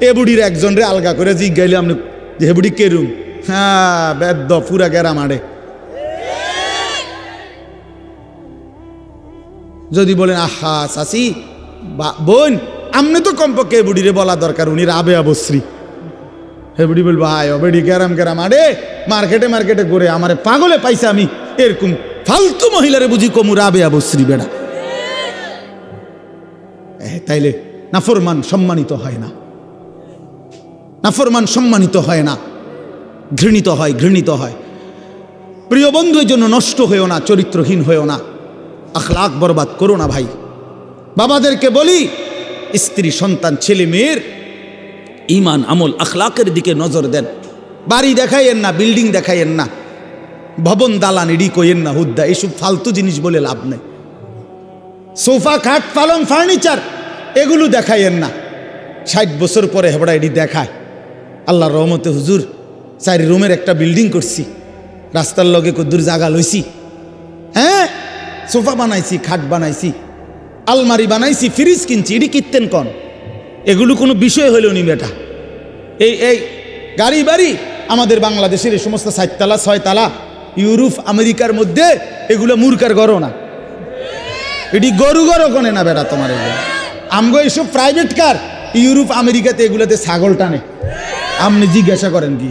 এ বুড়ির একজন রে আলগা করে জিজ্ঞাইলে আপনি যে হে বুড়ি কেরুম? হ্যাঁ, বেদ্য পুরা গেরা মারে। যদি বলেন আহা চাচি বোন, আমনে তো কমপক্ষে এ বুড়িরে বলা দরকার, উনি রাবে অবশ্রী। হে বুড়ি বলবো হায় বেড়ি গেরাম আরে মার্কেটে ঘুরে আমারে পাগলে পাইছে, আমি এরকম ফালতু মহিলারে বুঝি কমু রাবে অবশ্রী বেড়া। তাইলে নাফরমান সম্মানিত হয় না, নাফরমান সম্মানিত হয় না, ঘৃণিত হয়। প্রিয় বন্ধু, এই জন্য নষ্ট হয়েও না, চরিত্রহীন হয়েও না, আখলাক বরবাদ করো না ভাই। বাবাদেরকে বলি, স্ত্রী সন্তান ছেলে মেয়ের ইমান আমল আখলাকের দিকে নজর দেন। বাড়ি দেখাইয়েন না, বিল্ডিং দেখাইয়েন না, ভবন দালান এডি কইয়েন না, হুদ্দা এইসব ফালতু জিনিস বলে লাভ নেই। সোফা খাট পালং ফার্নিচার এগুলো দেখাইয়েন না। 60 বছর পরে হেবড়া এডি দেখায়। আল্লাহর রহমতে হুজুর 4 রুমের একটা বিল্ডিং করছি, রাস্তার লগে কদ্দুর জায়গা লইছি, হ্যাঁ সোফা বানাইছি, খাট বানাইছি, আলমারি বানাইছি, ফ্রিজ কিনছি, এডি কিনতেন কন? এগুলো কোনো বিষয় হইল নি বেটা। এই গাড়ি বাড়ি আমাদের বাংলাদেশের এই সমস্ত 4 তালা 6 তালা ইউরোপ আমেরিকার মধ্যে এগুলো মূর্খার গরো না, এটি গরু কনে না বেটা তোমার। এগুলো আমগো এইসব প্রাইভেট কার ইউরোপ আমেরিকাতে এগুলোতে ছাগল টানে, আপনি জিজ্ঞাসা করেন কি?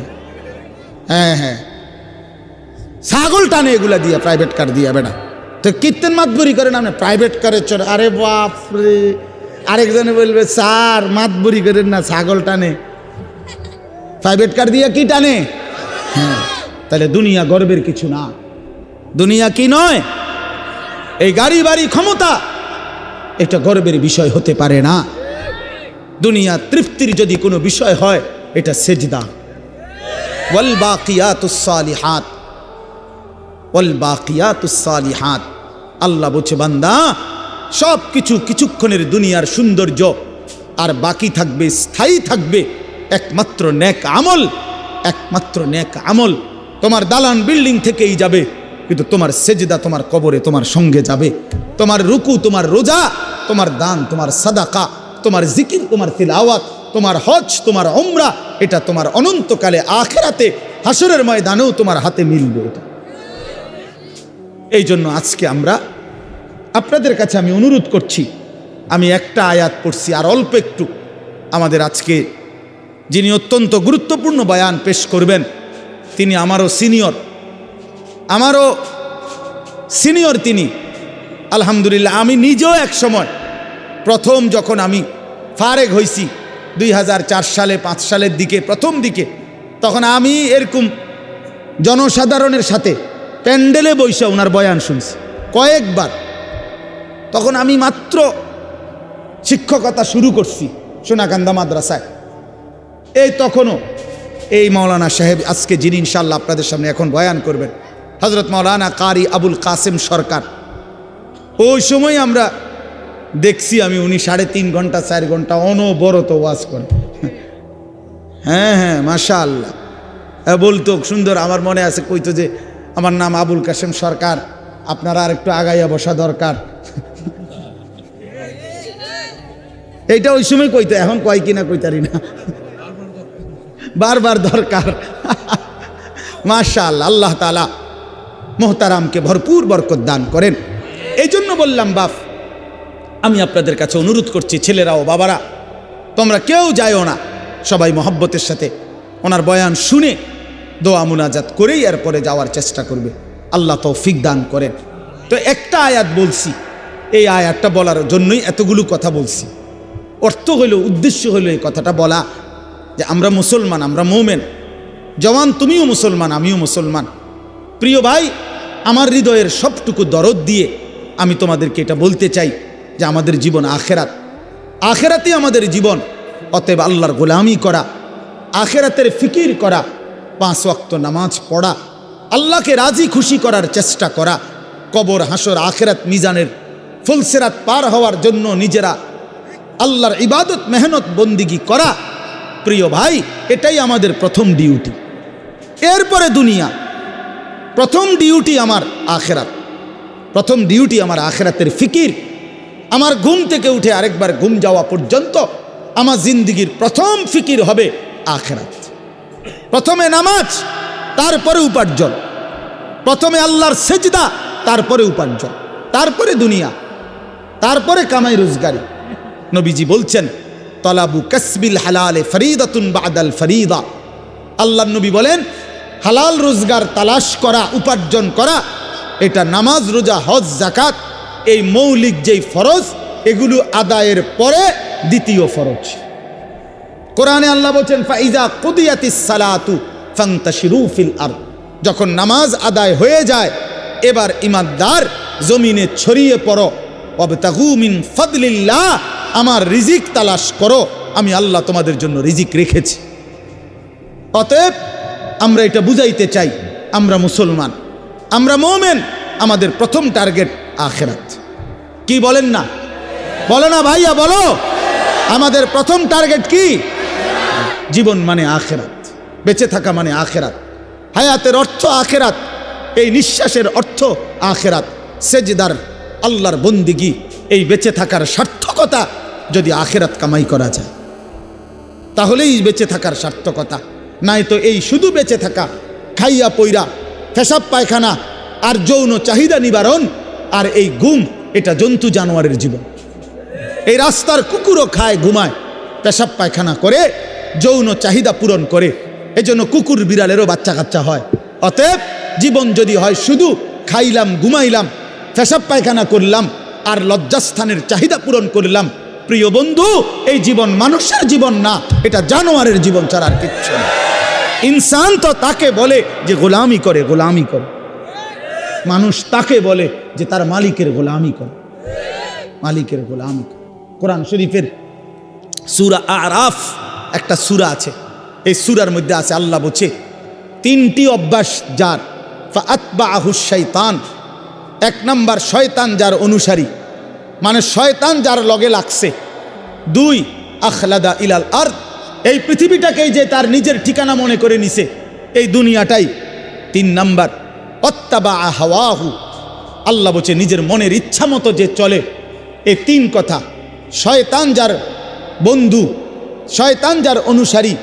হ্যাঁ ছাগল টানে এগুলা দিয়া, প্রাইভেট কার দিয়া বেটা। তো কীর্তন মাতবরি করেন আপনি প্রাইভেট কারে চড়ে? আরে বাপরে, আরেকজনে বলবে স্যার মাতবরি করেন না, ছাগল টানে, প্রাইভেট কার দিয়া কি টানে? হ্যাঁ, তাহলে দুনিয়া গর্বের কিছু না, দুনিয়া কি নয়, এই গাড়ি বাড়ি ক্ষমতা এটা গর্বের বিষয় হতে পারে না। দুনিয়া তৃপ্তির যদি কোনো বিষয় হয়, এটা সেজদা। ওয়াল বাকিয়াতুস সালিহাত, ওয়াল বাকিয়াতুস সালিহাত, আল্লাহ বলছে বান্দা সব কিছু কিছুক্ষণের দুনিয়ার সৌন্দর্য, আর বাকি থাকবে, স্থায়ী থাকবে একমাত্র নেক আমল, একমাত্র নেক আমল। তোমার দালান বিল্ডিং থেকেই যাবে, কিন্তু তোমার সেজদা তোমার কবরে তোমার সঙ্গে যাবে। তোমার রুকু, তোমার রোজা, তোমার দান, তোমার সাদাকা, তোমার জিকির, তোমার তিলাওয়াত, তোমার হজ, তোমার উমরা, এটা তোমার অনন্তকালে আখিরাতে হাসরের ময়দানেও তোমার হাতে মিলবে। এটা এই জন্য আজকে আমরা আপনাদের কাছে আমি অনুরোধ করছি, আমি একটা আয়াত পড়ছি আর অল্প একটু। আমাদের আজকে যিনি অত্যন্ত গুরুত্বপূর্ণ বয়ান পেশ করবেন, তিনি আমারও সিনিয়র তিনি। আলহামদুলিল্লাহ, আমি নিজেও এক সময় প্রথম যখন আমি ফারেগ হয়েছি 2004 সালে 5 সালের দিকে, প্রথম দিকে, তখন আমি এরকম জনসাধারণের সাথে প্যান্ডেলে বইসা ওনার বয়ান শুনছি কয়েকবার। তখন আমি মাত্র শিক্ষকতা শুরু করছি সোনাকান্দা মাদ্রাসায়। এই তখনও এই মাওলানা সাহেব আজকে যিনি ইনশাআল্লাহ আপনাদের সামনে এখন বয়ান করবেন, হযরত মাওলানা কারি আবুল কাসেম সরকার, ওই সময় আমরা দেখছি আমি উনি 3.5 ঘন্টা 4 ঘন্টা অনবরত ওয়াজ করেন। হ্যাঁ মাশাআল্লাহ, বলতো সুন্দর। আমার মনে আছে কইতো যে আমার নাম আবুল কাসেম সরকার, আপনারা আর একটু আগাইয়া বসা দরকার। এইটা ওই সময় কইতো, এখন কয় কিনা কইতারি না। বারবার দরকার। মাশাআল্লাহ, আল্লাহ তাআলা মোহতারামকে ভরপুর বরকত দান করেন। এই জন্য বললাম বাপ, আমি আপনাদের কাছে অনুরোধ করছি, ছেলেরা ও বাবারা, তোমরা কেউ যাইও না, সবাই মহব্বতের সাথে ওনার বয়ান শুনে দোয়া মুনাজাত করেই এরপরে যাওয়ার চেষ্টা করবে। আল্লাহ তৌফিক দান করেন। তো একটা আয়াত বলছি, এই আয়াতটা বলার জন্যই এতগুলো কথা বলছি। অর্থ হইল, উদ্দেশ্য হইল এই কথাটা বলা যে আমরা মুসলমান, আমরা মোমেন। জওয়ান, তুমিও মুসলমান, আমিও মুসলমান। প্রিয় ভাই, আমার হৃদয়ের সবটুকু দরদ দিয়ে আমি তোমাদেরকে এটা বলতে চাই যে আমাদের জীবন আখেরাত, আখেরাতেই আমাদের জীবন। অতএব আল্লাহর গোলামি করা, আখেরাতের ফিকির করা, 5 ওয়াক্ত নামাজ পড়া, আল্লাহকে রাজি খুশি করার চেষ্টা করা, কবর হাসর আখেরাত মিজানের ফুলসেরাত পার হওয়ার জন্য নিজেরা আল্লাহর ইবাদত মেহনত বন্দিগি করা। প্রিয় ভাই, এটাই আমাদের প্রথম ডিউটি। এরপরে দুনিয়া। প্রথম ডিউটি আমার আখেরাত, প্রথম ডিউটি আমার আখেরাতের ফিকির। আমার ঘুম থেকে উঠে আরেকবার ঘুম যাওয়া পর্যন্ত আমার জিন্দিগির প্রথম ফিকির হবে আখেরাত। প্রথমে নামাজ, তারপরে উপার্জন। প্রথমে আল্লাহর সেজদা, তারপরে উপার্জন, তারপরে দুনিয়া, তারপরে কামাই রোজগারি। নবীজি বলছেন, তলাবু কাসবিল হালালে ফরিদাতুন বাদাল ফরিদা। আল্লাহর নবী বলেন, হালাল রোজগার তালাশ করা, উপার্জন করা, এটা নামাজ, রোজা, হজ, যাকাত, এই মৌলিক যেই ফরজ, এগুলো আদায়ের পরে দ্বিতীয় ফরজ। কোরআনে আল্লাহ বলছেন, ফাইজা কুদিয়াতিস সালাতু ফান্তাশিরু ফিল আরদ। যখন নামাজ আদায় হয়ে যায়, এবার ইমানদার জমিনে ছড়িয়ে পড়ো। ওয়াবতাগু মিন ফাদলিল্লাহ, আমার রিজিক তালাশ করো, আমি আল্লাহ তোমাদের জন্য রিজিক রেখেছি। অতএব আমরা এটা বুঝাইতে চাই, আমরা মুসলমান, আমরা মুমিন, আমাদের প্রথম টার্গেট আখেরাত। কি বলেন না? বলো না ভাইয়া, বলো। আমাদের প্রথম টার্গেট কি? জীবন মানে আখেরাত, বেঁচে থাকা মানে আখেরাত, হায়াতের অর্থ আখেরাত, এই নিঃশ্বাসের অর্থ আখেরাত, সেজদার আল্লাহর বন্দিগি, এই বেঁচে থাকার সার্থকতা যদি আখেরাত কামাই করা যায়, তাহলেই বেঁচে থাকার সার্থকতা। নাই তো এই শুধু বেঁচে থাকা, খাইয়া পইরা, পেশাব পায়খানা আর যৌন চাহিদা নিবারণ, আর এই ঘুম, এটা জন্তু জানোয়ারের জীবন। এই রাস্তার কুকুরও খায়, ঘুমায়, পেশাব পায়খানা করে, যৌন চাহিদা পূরণ করে। এজন্য কুকুর বিড়ালেরও বাচ্চা কাচ্চা হয়। অতএব জীবন যদি হয় শুধু খাইলাম, ঘুমাইলাম, পেশাব পায়খানা করলাম আর লজ্জাস্থানের চাহিদা পূরণ করলাম, প্রিয় বন্ধু, এই জীবন মানুষের জীবন না, এটা জানোয়ারের জীবন ছাড়া আর কিচ্ছু না। ইনসান তো তাকে বলে যে গোলামি করে, গোলামি করে। মানুষ তাকে বলে যে তার মালিকের গোলামি করে, মালিকের গোলামি করে। কোরআন শরীফের সূরা আরাফ একটা সূরা আছে, এই সূরার মধ্যে আছে, আল্লাহ বলছে 3টি অভ্যাস যার, ফাআতবাআহুশ শাইতান। 1 নাম্বার, শয়তান যার অনুসারী, মানে শয়তান যার লগে লাগছে। 2, আখলাদা ইলাল আরদ, এই পৃথিবীটাকেই যে তার নিজের ঠিকানা মনে করে নিছে, এই দুনিয়াটাই। 3 নাম্বার, অত্তাবা হাওয়াহু, আল্লাহ বলছে নিজের মনের ইচ্ছা মতো যে চলে। এই 3 কথা, শয়তান যার বন্ধু, শয়তান যার অনুসারী,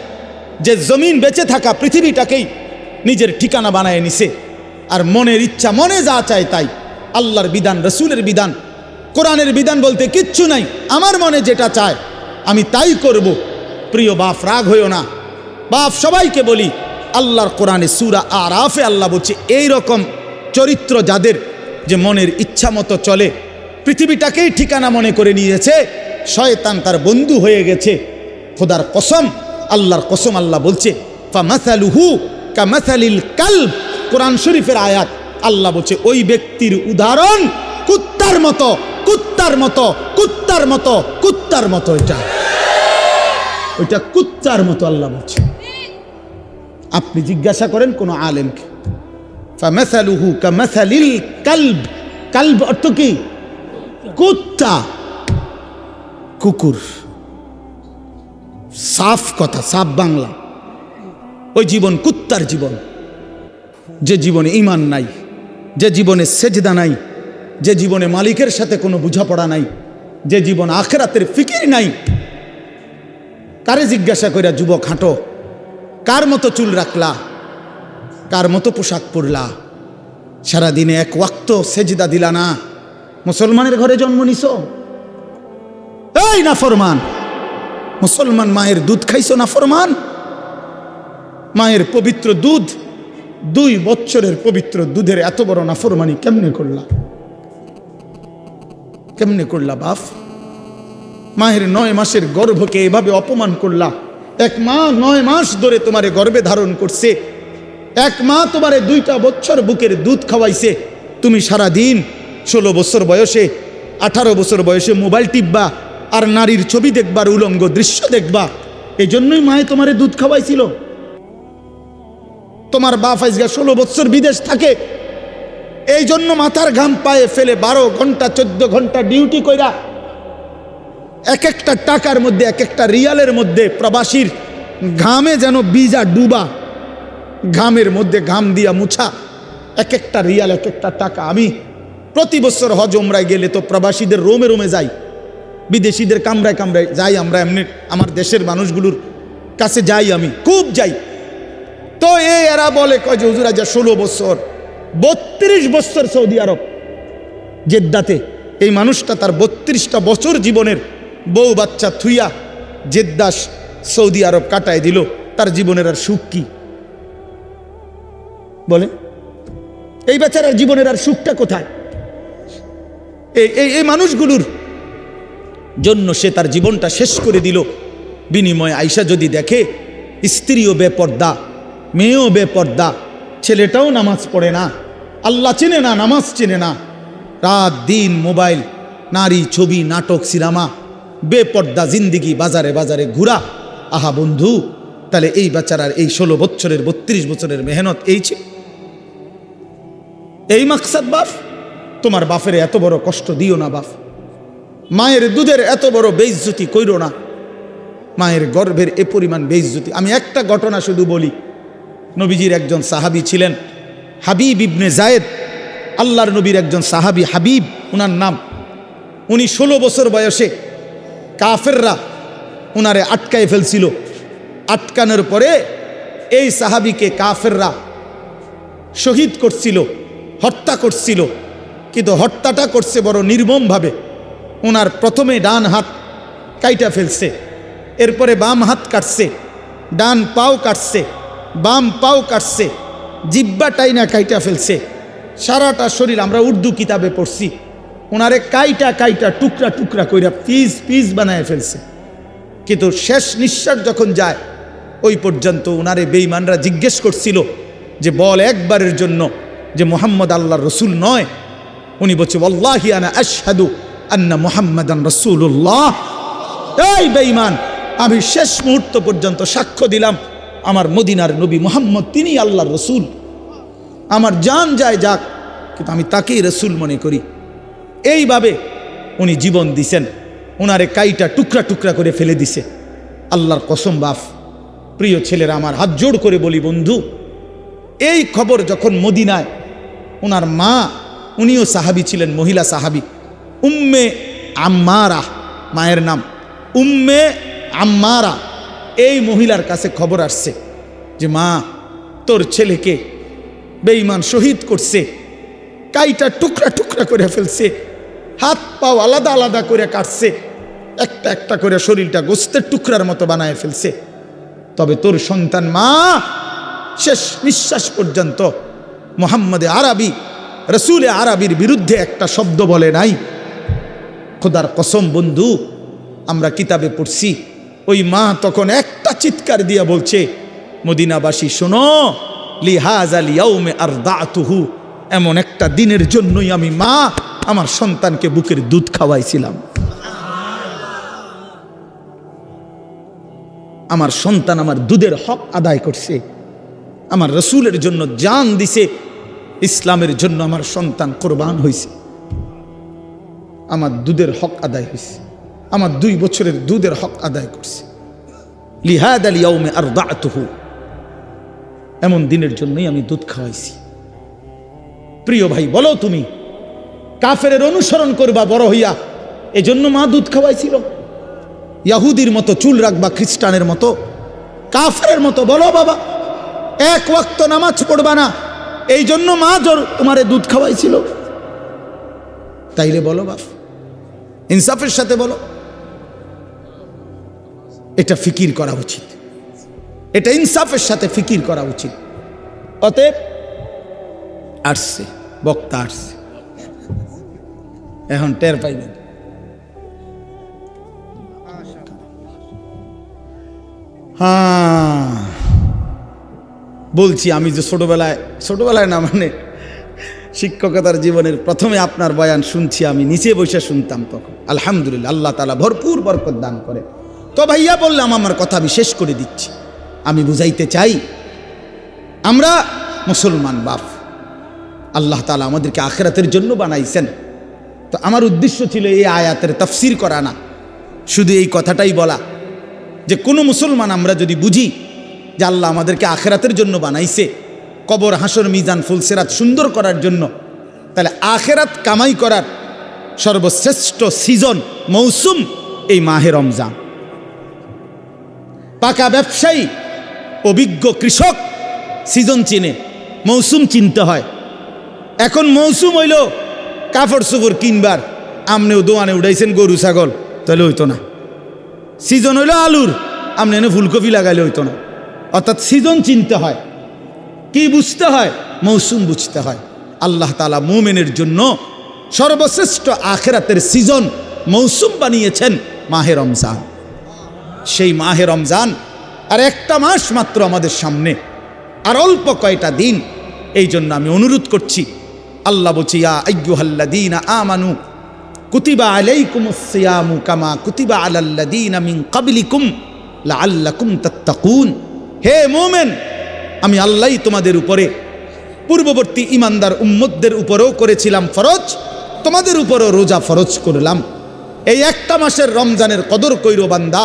যে জমিন বেঁচে থাকা পৃথিবীটাকেই নিজের ঠিকানা বানায় নিছে, আর মনের ইচ্ছা, মনে যা চায় তাই। আল্লাহর বিধান, রসুলের বিধান, কোরআনের বিধান বলতে কিচ্ছু নাই, আমার মনে যেটা চায় আমি তাই করব। প্রিয় বাপ, রাগ হইও না বাপ, সবাইকে বলি, আল্লাহর কোরআনে সূরা আরাফে আল্লাহ বলছে এই রকম চরিত্র যাদের, যে মনের ইচ্ছা মতো চলে, পৃথিবীটাকেই ঠিকানা মনে করে নিয়েছে, শয়তান তার বন্ধু হয়ে গেছে। খোদার কসম, আল্লাহর কসম, আল্লাহ বলছে ফামাসালুহু কামাসালিল কালব। কোরআন শরীফের আয়াত, আল্লাহ বলছে ওই ব্যক্তির উদাহরণ কুত্তার মতো, কুত্তার মতো, কুত্তার মতো, কুত্তার মতো। ওইটা কুত্তার মতো আল্লাহ বলছে। আপনি জিজ্ঞাসা করেন কোন আলেমকে, ফামাসালুহু কামাসালিল কালব। কালব অর্থ কি? কুত্তা, কুকুর। সাফ কথা, সাফ বাংলা। ওই জীবন কুত্তার জীবন, যে জীবনে ঈমান নাই, যে জীবনে সেজদা নাই, যে জীবনে মালিকের সাথে কোনো বোঝাপড়া নাই, যে জীবন আখিরাতের ফিকির নাই। কারে জিজ্ঞাসা কইরা যুবক হাঁটো, কার মতো চুল রাখলা, কার মতো পোশাক পরলা, সারাদিনে এক ওয়াক্ত সেজদা দিলা না। মুসলমানের ঘরে জন্ম নিছো, এই নাফরমান মুসলমান, মায়ের দুধ খাইছো নাফরমান। মায়ের পবিত্র দুধ, 2 বছরের পবিত্র দুধের এত বড় নাফরমানি কেমনে করলা, কেমনে করলা বাপ? মায়ের 9 মাসের গর্ভকে এভাবে অপমান করলা। এক মা 9 মাস ধরে তোমারে গর্ভে ধারণ করছে, এক মা তোমারে 2টা বছর বুকের দুধ খাওয়াইছে। তুমি সারা দিন 16 বছর বয়সে 18 বছর বয়সে মোবাইল টিপবা আর নারীর ছবি দেখবার, উলঙ্গ দৃশ্য দেখবা। এই জন্যই মায়ে তোমারে দুধ খাওয়াইছিল। তোমার বাপ আজকে 16 বছর বিদেশ থাকে, এই জন্য মাথার ঘাম পায়ে ফেলে 12 ঘন্টা 14 ঘন্টা ডিউটি কইরা এক একটা টাকার মধ্যে, এক একটা রিয়ালের মধ্যে প্রবাসীর ঘামে যেন বিজা ডুবা, ঘামের মধ্যে ঘাম দিয়া মুছা, এক একটা রিয়াল, এক একটা টাকা। আমি প্রতি বছর হজ উমরায় গেলে তো প্রবাসীদের রোমে রোমে যাই, বিদেশিদের কামরায় কামরায় যাই। আমরা এমনি আমার দেশের মানুষগুলোর কাছে যাই, আমি খুব যাই। তো এরা বলে কয় যে হুজুর আজ 16 বছর 32 বছর সৌদি আরব জেদ্দাতে। এই মানুষটা তার 32টা বছর জীবনের বউ বাচ্চা থুইয়া জেদ্দা সৌদি আরব কাটায় দিল। তার জীবনের আর সুখ কি বলে? এই বেচারার জীবনের আর সুখটা কোথায়? এই মানুষগুলোর জন্য সে তার জীবনটা শেষ করে দিল। বিনিময়ে আইসা যদি দেখে স্ত্রীও বেপর্দা, মেয়েও বেপর্দা, ছেলেটাও নামাজ পড়ে না, আল্লাহ চেনে না, নামাজ চেনে না, রাত দিন মোবাইল, নারী, ছবি, নাটক, সিনেমা, বেপর্দা জিন্দিগি, বাজারে বাজারে ঘুরা। আহা বন্ধু, তাহলে এই বেচারার এই 16 বছরের 32 বছরের মেহনত এই ছিল, এই মাকসাদ। বাপ, তোমার বাপের এত বড় কষ্ট দিও না বাপ। মায়ের দুধের এত বড় বেইজ্জতি কইরো না, মায়ের গর্ভের এ পরিমাণ বেইজ্জতি। আমি একটা ঘটনা শুধু বলি। নবীজির একজন সাহাবী ছিলেন হাবিব ইবনে জায়েদ, আল্লাহর নবীর একজন সাহাবী হাবিব উনার নাম। উনি 16 বছর বয়সে কাফেররা উনারে আটকায় ফেলছিল। আটকানোর পরে এই সাহাবীকে কাফেররা শহীদ করছিল, হত্যা করছিল। কিন্তু হত্যাটা করছে বড় নির্মমভাবে। ওনার প্রথমে ডান হাত কাইটা ফেলছে, এরপরে বাম হাত কাটছে, ডান পাও কাটছে, বাম পাও কাটছে, জিব্বা টাইনা কাইটা ফেলছে, সারাটা শরীর। আমরা উর্দু কিতাবে পড়ছি, ওনারে কাইটা কাইটা টুকরা টুকরা কইরা পিস পিস বানায় ফেলছে। কিন্তু শেষ নিঃশ্বাস যখন যায়, ওই পর্যন্ত ওনারে বেঈমানরা জিজ্ঞেস করছিল যে বল একবারের জন্য যে মুহাম্মদ আল্লাহর রসুল নয়। উনি বলছে ওয়াল্লাহি আনা আশহাদু আন্না মুহাম্মাদান রাসূলুল্লাহ। এই বেঈমান, আমি শেষ মুহূর্ত পর্যন্ত সাক্ষ্য দিলাম আমার মদিনার নবী মুহাম্মদ তিনি আল্লাহর রসুল। আমার জান যায় যাক, কিন্তু আমি তাকেই রসুল মনে করি। এইভাবে উনি জীবন দিছেন। ওনারে কাইটা টুকরা টুকরা করে ফেলে দিছে। আল্লাহর কসম বাপ, প্রিয় ছেলেরা, আমার হাত জোড় করে বলি বন্ধু, এই খবর যখন মদিনায় ওনার মা, উনিও সাহাবী ছিলেন, মহিলা সাহাবী, উম্মে আম্মারা মায়ের নাম, উম্মে আম্মারা, এই মহিলার কাছে খবর আসছে যে মা, তোর ছেলেকে বেঈমান শহীদ করছে, কাইটা টুকরা টুকরা করে ফেলছে, হাত পাও আলাদা আলাদা করে কাটছে, একটা একটা করে শরীরটা গোস্তের টুকরার মতো বানায় ফেলছে। তবে তোর সন্তান মা শেষ নিঃশ্বাস পর্যন্ত মুহাম্মদে আরবি, রসুলে আরবির বিরুদ্ধে একটা শব্দ বলে নাই। খোদার কসম বন্ধু, আমরা কিতাবে পড়ছি, ওই মা তখন একটা চিৎকার দিয়া বলছে, মদিনাবাসী শোনো, লিহাযাল ইয়াউমে আরদাতুহু, এমন একটা দিনের জন্যই আমি মা আমার সন্তানকে বুকের দুধ খাওয়াইছিলাম। আমার সন্তান আমার দুধের হক আদায় করছে, আমার রসুলের জন্য জান দিছে, ইসলামের জন্য আমার সন্তান কোরবান হয়েছে, আমার দুধের হক আদায় হয়েছে, আমার 2 বছরের দুধের হক আদায় করছে। লিহাযাল ইয়াউমে আরদাতুহু, এমন দিনের জন্যই আমি দুধ খাওয়াইছি। প্রিয় ভাই, বলো তুমি কাফেরের অনুসরণ করবা বড় হইয়া, এজন্য মা দুধ খাওয়াইছিল? ইয়াহুদির মতো চুল রাখবা, খ্রিস্টানের মতো? কাফেরের মতো বলো বাবা এক ওয়াক্ত নামাজ পড়বা না, এই জন্য মা তোমারে দুধ খাওয়াইছিল, তাইলে বলো বাপ, ইনসাফের সাথে বলো। এটা ফিকির করা উচিত, এটা ইনসাফের সাথে ফিকির করা উচিত। অতএব আসছে বক্তা, আসছে, এখন টের পাইবেন। হ্যাঁ বলছি, আমি যে ছোটবেলায় না মানে শিক্ষকতার জীবনের প্রথমে আপনার বয়ান শুনছি, আমি নিচে বসে শুনতাম তখন। আলহামদুলিল্লাহ, আল্লাহ তাআলা ভরপুর বরকত দান করে। তো ভাইয়া বললাম, আমার কথা আমি শেষ করে দিচ্ছি। আমি বুঝাইতে চাই, আমরা মুসলমান বাপ, আল্লাহ তাআলা আমাদেরকে আখিরাতের জন্য বানাইছেন। তো আমার উদ্দেশ্য ছিল এই আয়াতের তাফসীর করা না, শুধু এই কথাটাই বলা যে কোনো মুসলমান আমরা যদি বুঝি যে আল্লাহ আমাদেরকে আখিরাতের জন্য বানাইছে, কবর হাসর মিজান ফুলসিরাত সুন্দর করার জন্য, তাহলে আখিরাত কামাই করার সর্বশ্রেষ্ঠ সিজন মৌসুম এই মাহে রমজান। পাকা ব্যবসায়ী অভিজ্ঞ কৃষক সিজন চিনে, মৌসুম চিনতে হয়। এখন মৌসুম হইল কাপড় চোপড় কিনবার, আমনেও দোয়ানে উঠাইছেন গরু ছাগল, তাহলে হইতো না। সিজন হইল আলুর, আমনে এনে ফুলকপি লাগাইলে হইতো না। অর্থাৎ সিজন চিনতে হয়। কি বুঝতে হয়? মৌসুম বুঝতে হয়। আল্লাহ তাআলা মুমিনের জন্য সর্বশ্রেষ্ঠ আখিরাতের সিজন মৌসুম বানিয়েছেন মাহে রমজান। সেই মাহে রমজান আর একটা মাস মাত্র আমাদের সামনে, আর অল্প কয়টা দিন। এই জন্য আমি অনুরোধ করছি, আল্লাহ বলছি, ইয়া আইয়ুহাল্লাযীনা আমানু কুতিবা আলাইকুমুস সিয়ামু কামা কুতিবা আলাল্লাযীনা মিন ক্বাবলিকুম লাআল্লাকুম তাত্তাকুন। হে মুমিন, আমি আল্লাহই তোমাদের উপরে পূর্ববর্তী ইমানদার উম্মতদের উপরেও করেছিলাম ফরজ, তোমাদের উপরও রোজা ফরজ করলাম। এই একটা মাসের রমজানের কদর কইরো বান্দা,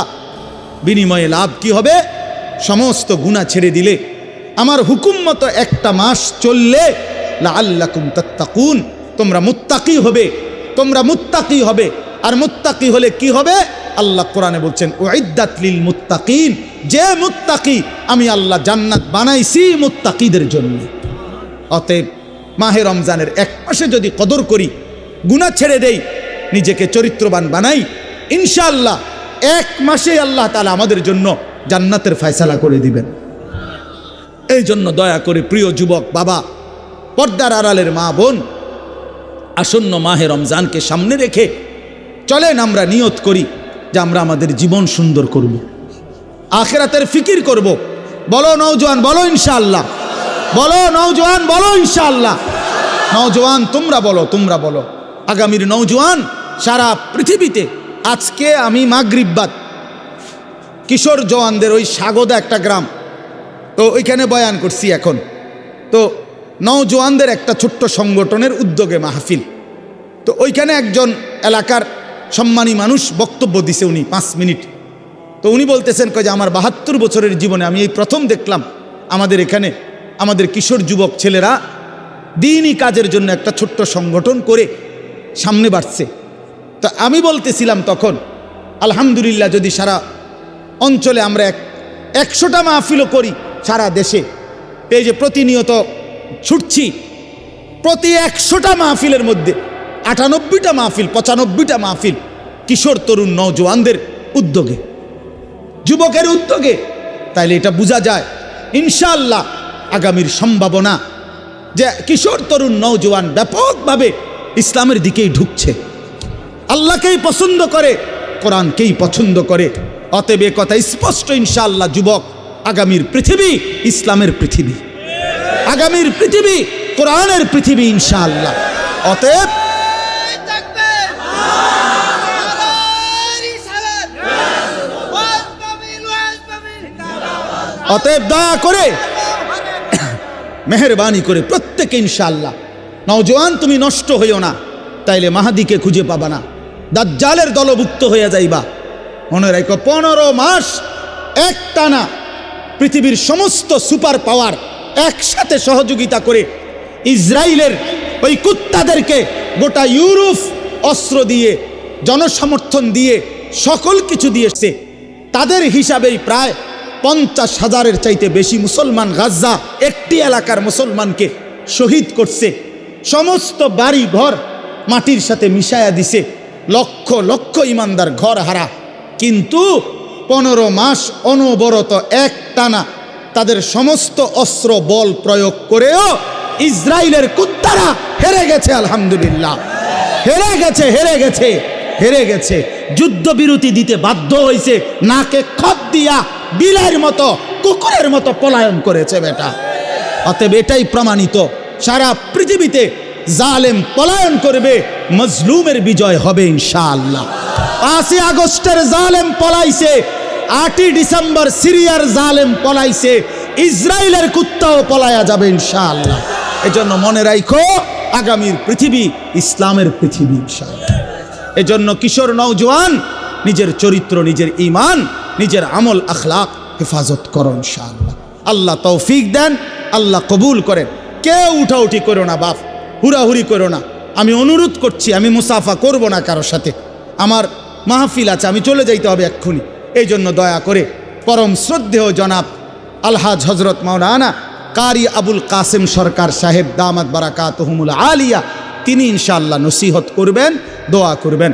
বিনিময়ে লাভ কি হবে? সমস্ত গুনাহ ছেড়ে দিলে, আমার হুকুম মতো একটা মাস চললে, লাআল্লাকুম তাত্তাকুন, তোমরা মুত্তাকি হবে, তোমরা মুত্তাকি হবে। আর মুত্তাকি হলে কি হবে? আল্লাহ কোরআনে বলছেন, উইদ্দাত লিল মুত্তাকিন, যে মুত্তাকি আমি আল্লাহ জান্নাত বানাইছি মুত্তাকিদের জন্য। অতএব মাহে রমজানের এক মাসে যদি কদর করি, গুনাহ ছেড়ে দেই, নিজেকে চরিত্রবান বানাই, ইনশাআল্লাহ এক মাসে আল্লাহ তাআলা আমাদের জন্য জান্নাতের ফয়সালা করে দিবেন। এই জন্য দয়া করে প্রিয় যুবক বাবা, পর্দার আড়ালের মা বোন, আসন্ন মাহে রমজানকে সামনে রেখে চলেন আমরা নিয়ত করি যে আমরা আমাদের জীবন সুন্দর করব, আখিরাতের ফিকির করব। বলো নওজোয়ান, বলো ইনশাআল্লাহ। বলো নওজোয়ান, বলো ইনশাআল্লাহ। নওজোয়ান তোমরা বলো, তোমরা বলো। আগামীর নওজোয়ান সারা পৃথিবীতে। আজকে আমি মাগরিব বাদ কিশোর জওয়ানদের ওই স্বাগদা একটা গ্রাম, তো ওইখানে বয়ান করছি। এখন তো নওজোয়ানদের একটা ছোট্ট সংগঠনের উদ্যোগে মাহফিল, তো ওইখানে একজন এলাকার সম্মানী মানুষ বক্তব্য দিছে, উনি 5 মিনিট। তো উনি বলতেছেন যে আমার 72 বছরের জীবনে আমি এই প্রথম দেখলাম আমাদের এখানে আমাদের কিশোর যুবক ছেলেরা দিনই কাজের জন্য একটা ছোট্ট সংগঠন করে সামনে বাড়ছে। তো আমি বলতেছিলাম তখন, আলহামদুলিল্লাহ, যদি সারা অঞ্চলে আমরা 100টা মাহফিলও করি সারা দেশে, এই যে প্রতিনিয়ত ছুটছি, প্রতি 100টা মাহফিলের মধ্যে 98টা মাহফিল, 95টা মাহফিল কিশোর তরুণ নওজোয়ানদের উদ্যোগে, যুবকের উদ্যোগে, তাইলে এটা বোঝা যায় ইনশাআল্লাহ আগামীর সম্ভাবনা যে কিশোর তরুণ নওজোয়ান ব্যাপকভাবে ইসলামের দিকেই ঢুকছে, আল্লাহকেই পছন্দ করে, কোরআনকেই পছন্দ করে। অতএব এ কথা স্পষ্ট ইনশাআল্লাহ, যুবক, আগামীর পৃথিবী ইসলামের পৃথিবী, আগামীর পৃথিবী কোরআনের পৃথিবী ইনশাআল্লাহ। অতএব দয়া করে মেহেরবানি করে প্রত্যেকে ইনশাআল্লাহ, নওজোয়ান তুমি নষ্ট হইও না, তাইলে মাহাদিকে খুঁজে পাবা না, দাজ্জালের দলভুক্ত হয়ে যাইবা। মনে রাখো, 15 মাস একটানা পৃথিবীর সমস্ত সুপার পাওয়ার একসাথে সহযোগিতা করে ইসরায়েলের ওই কুত্তাদেরকে গোটা ইউরোপ অস্ত্র দিয়ে, জনসমর্থন দিয়ে, সকল কিছু দিয়েছে। তাদের হিসাবেই প্রায় 50,000-এর চাইতে বেশি মুসলমান গাজ্জা একটি এলাকার মুসলমানকে শহীদ করছে, সমস্ত বাড়ি ঘর মাটির সাথে মিশায়া দিছে, লক্ষ লক্ষ ইমানদার ঘর হারা। কিন্তু 15 মাস অনবরত একটানা তাদের সমস্ত অস্ত্র বল প্রয়োগ করেও ইসরায়েলের কুত্তারা হেরে গেছে। আলহামদুলিল্লাহ, হেরে গেছে, হেরে গেছে, হেরে গেছে। যুদ্ধবিরতি দিতে বাধ্য হয়েছে, নাকে খত দিয়া বিলের মতো কুকুরের মতো পলায়ন করেছে বেটা। অতএব এটাই প্রমাণিত, সারা পৃথিবীতে জালেম পলায়ন করবে, মজলুমের বিজয় হবে ইনশাআল্লাহ। 5 আগস্টের জালেম পলাইছে, 8 ডিসেম্বর সিরিয়ার জালেম পলাইছে, ইসরায়েলের কুত্তাও পলায়া যাবে ইনশাআল্লাহ। এজন্য মনে রাখো, আগামীর পৃথিবী ইসলামের পৃথিবী ইনশাআল্লাহ। এজন্য কিশোর নওজোয়ান নিজের চরিত্র, নিজের ঈমান, নিজের আমল আখলাক হেফাজত করো ইনশাআল্লাহ। আল্লাহ তৌফিক দেন, আল্লাহ কবুল করেন। কেউ উঠাউঠি করো না বাপ, হুড়াহুড়ি করো না। আমি অনুরোধ করছি, আমি মুসাফা করব না কারোর সাথে, আমার মাহফিল আছে, আমি চলে যাইতে হবে এক্ষুনি। এই জন্য দয়া করে পরম শ্রদ্ধেয় জনাব আলহাজ হজরত মাওলানা কারি আবুল কাসেম সরকার সাহেব দামাত বারাকাতুহুমুল আলিয়া, তিনি ইনশাআল্লাহ নসিহত করবেন, দোয়া করবেন।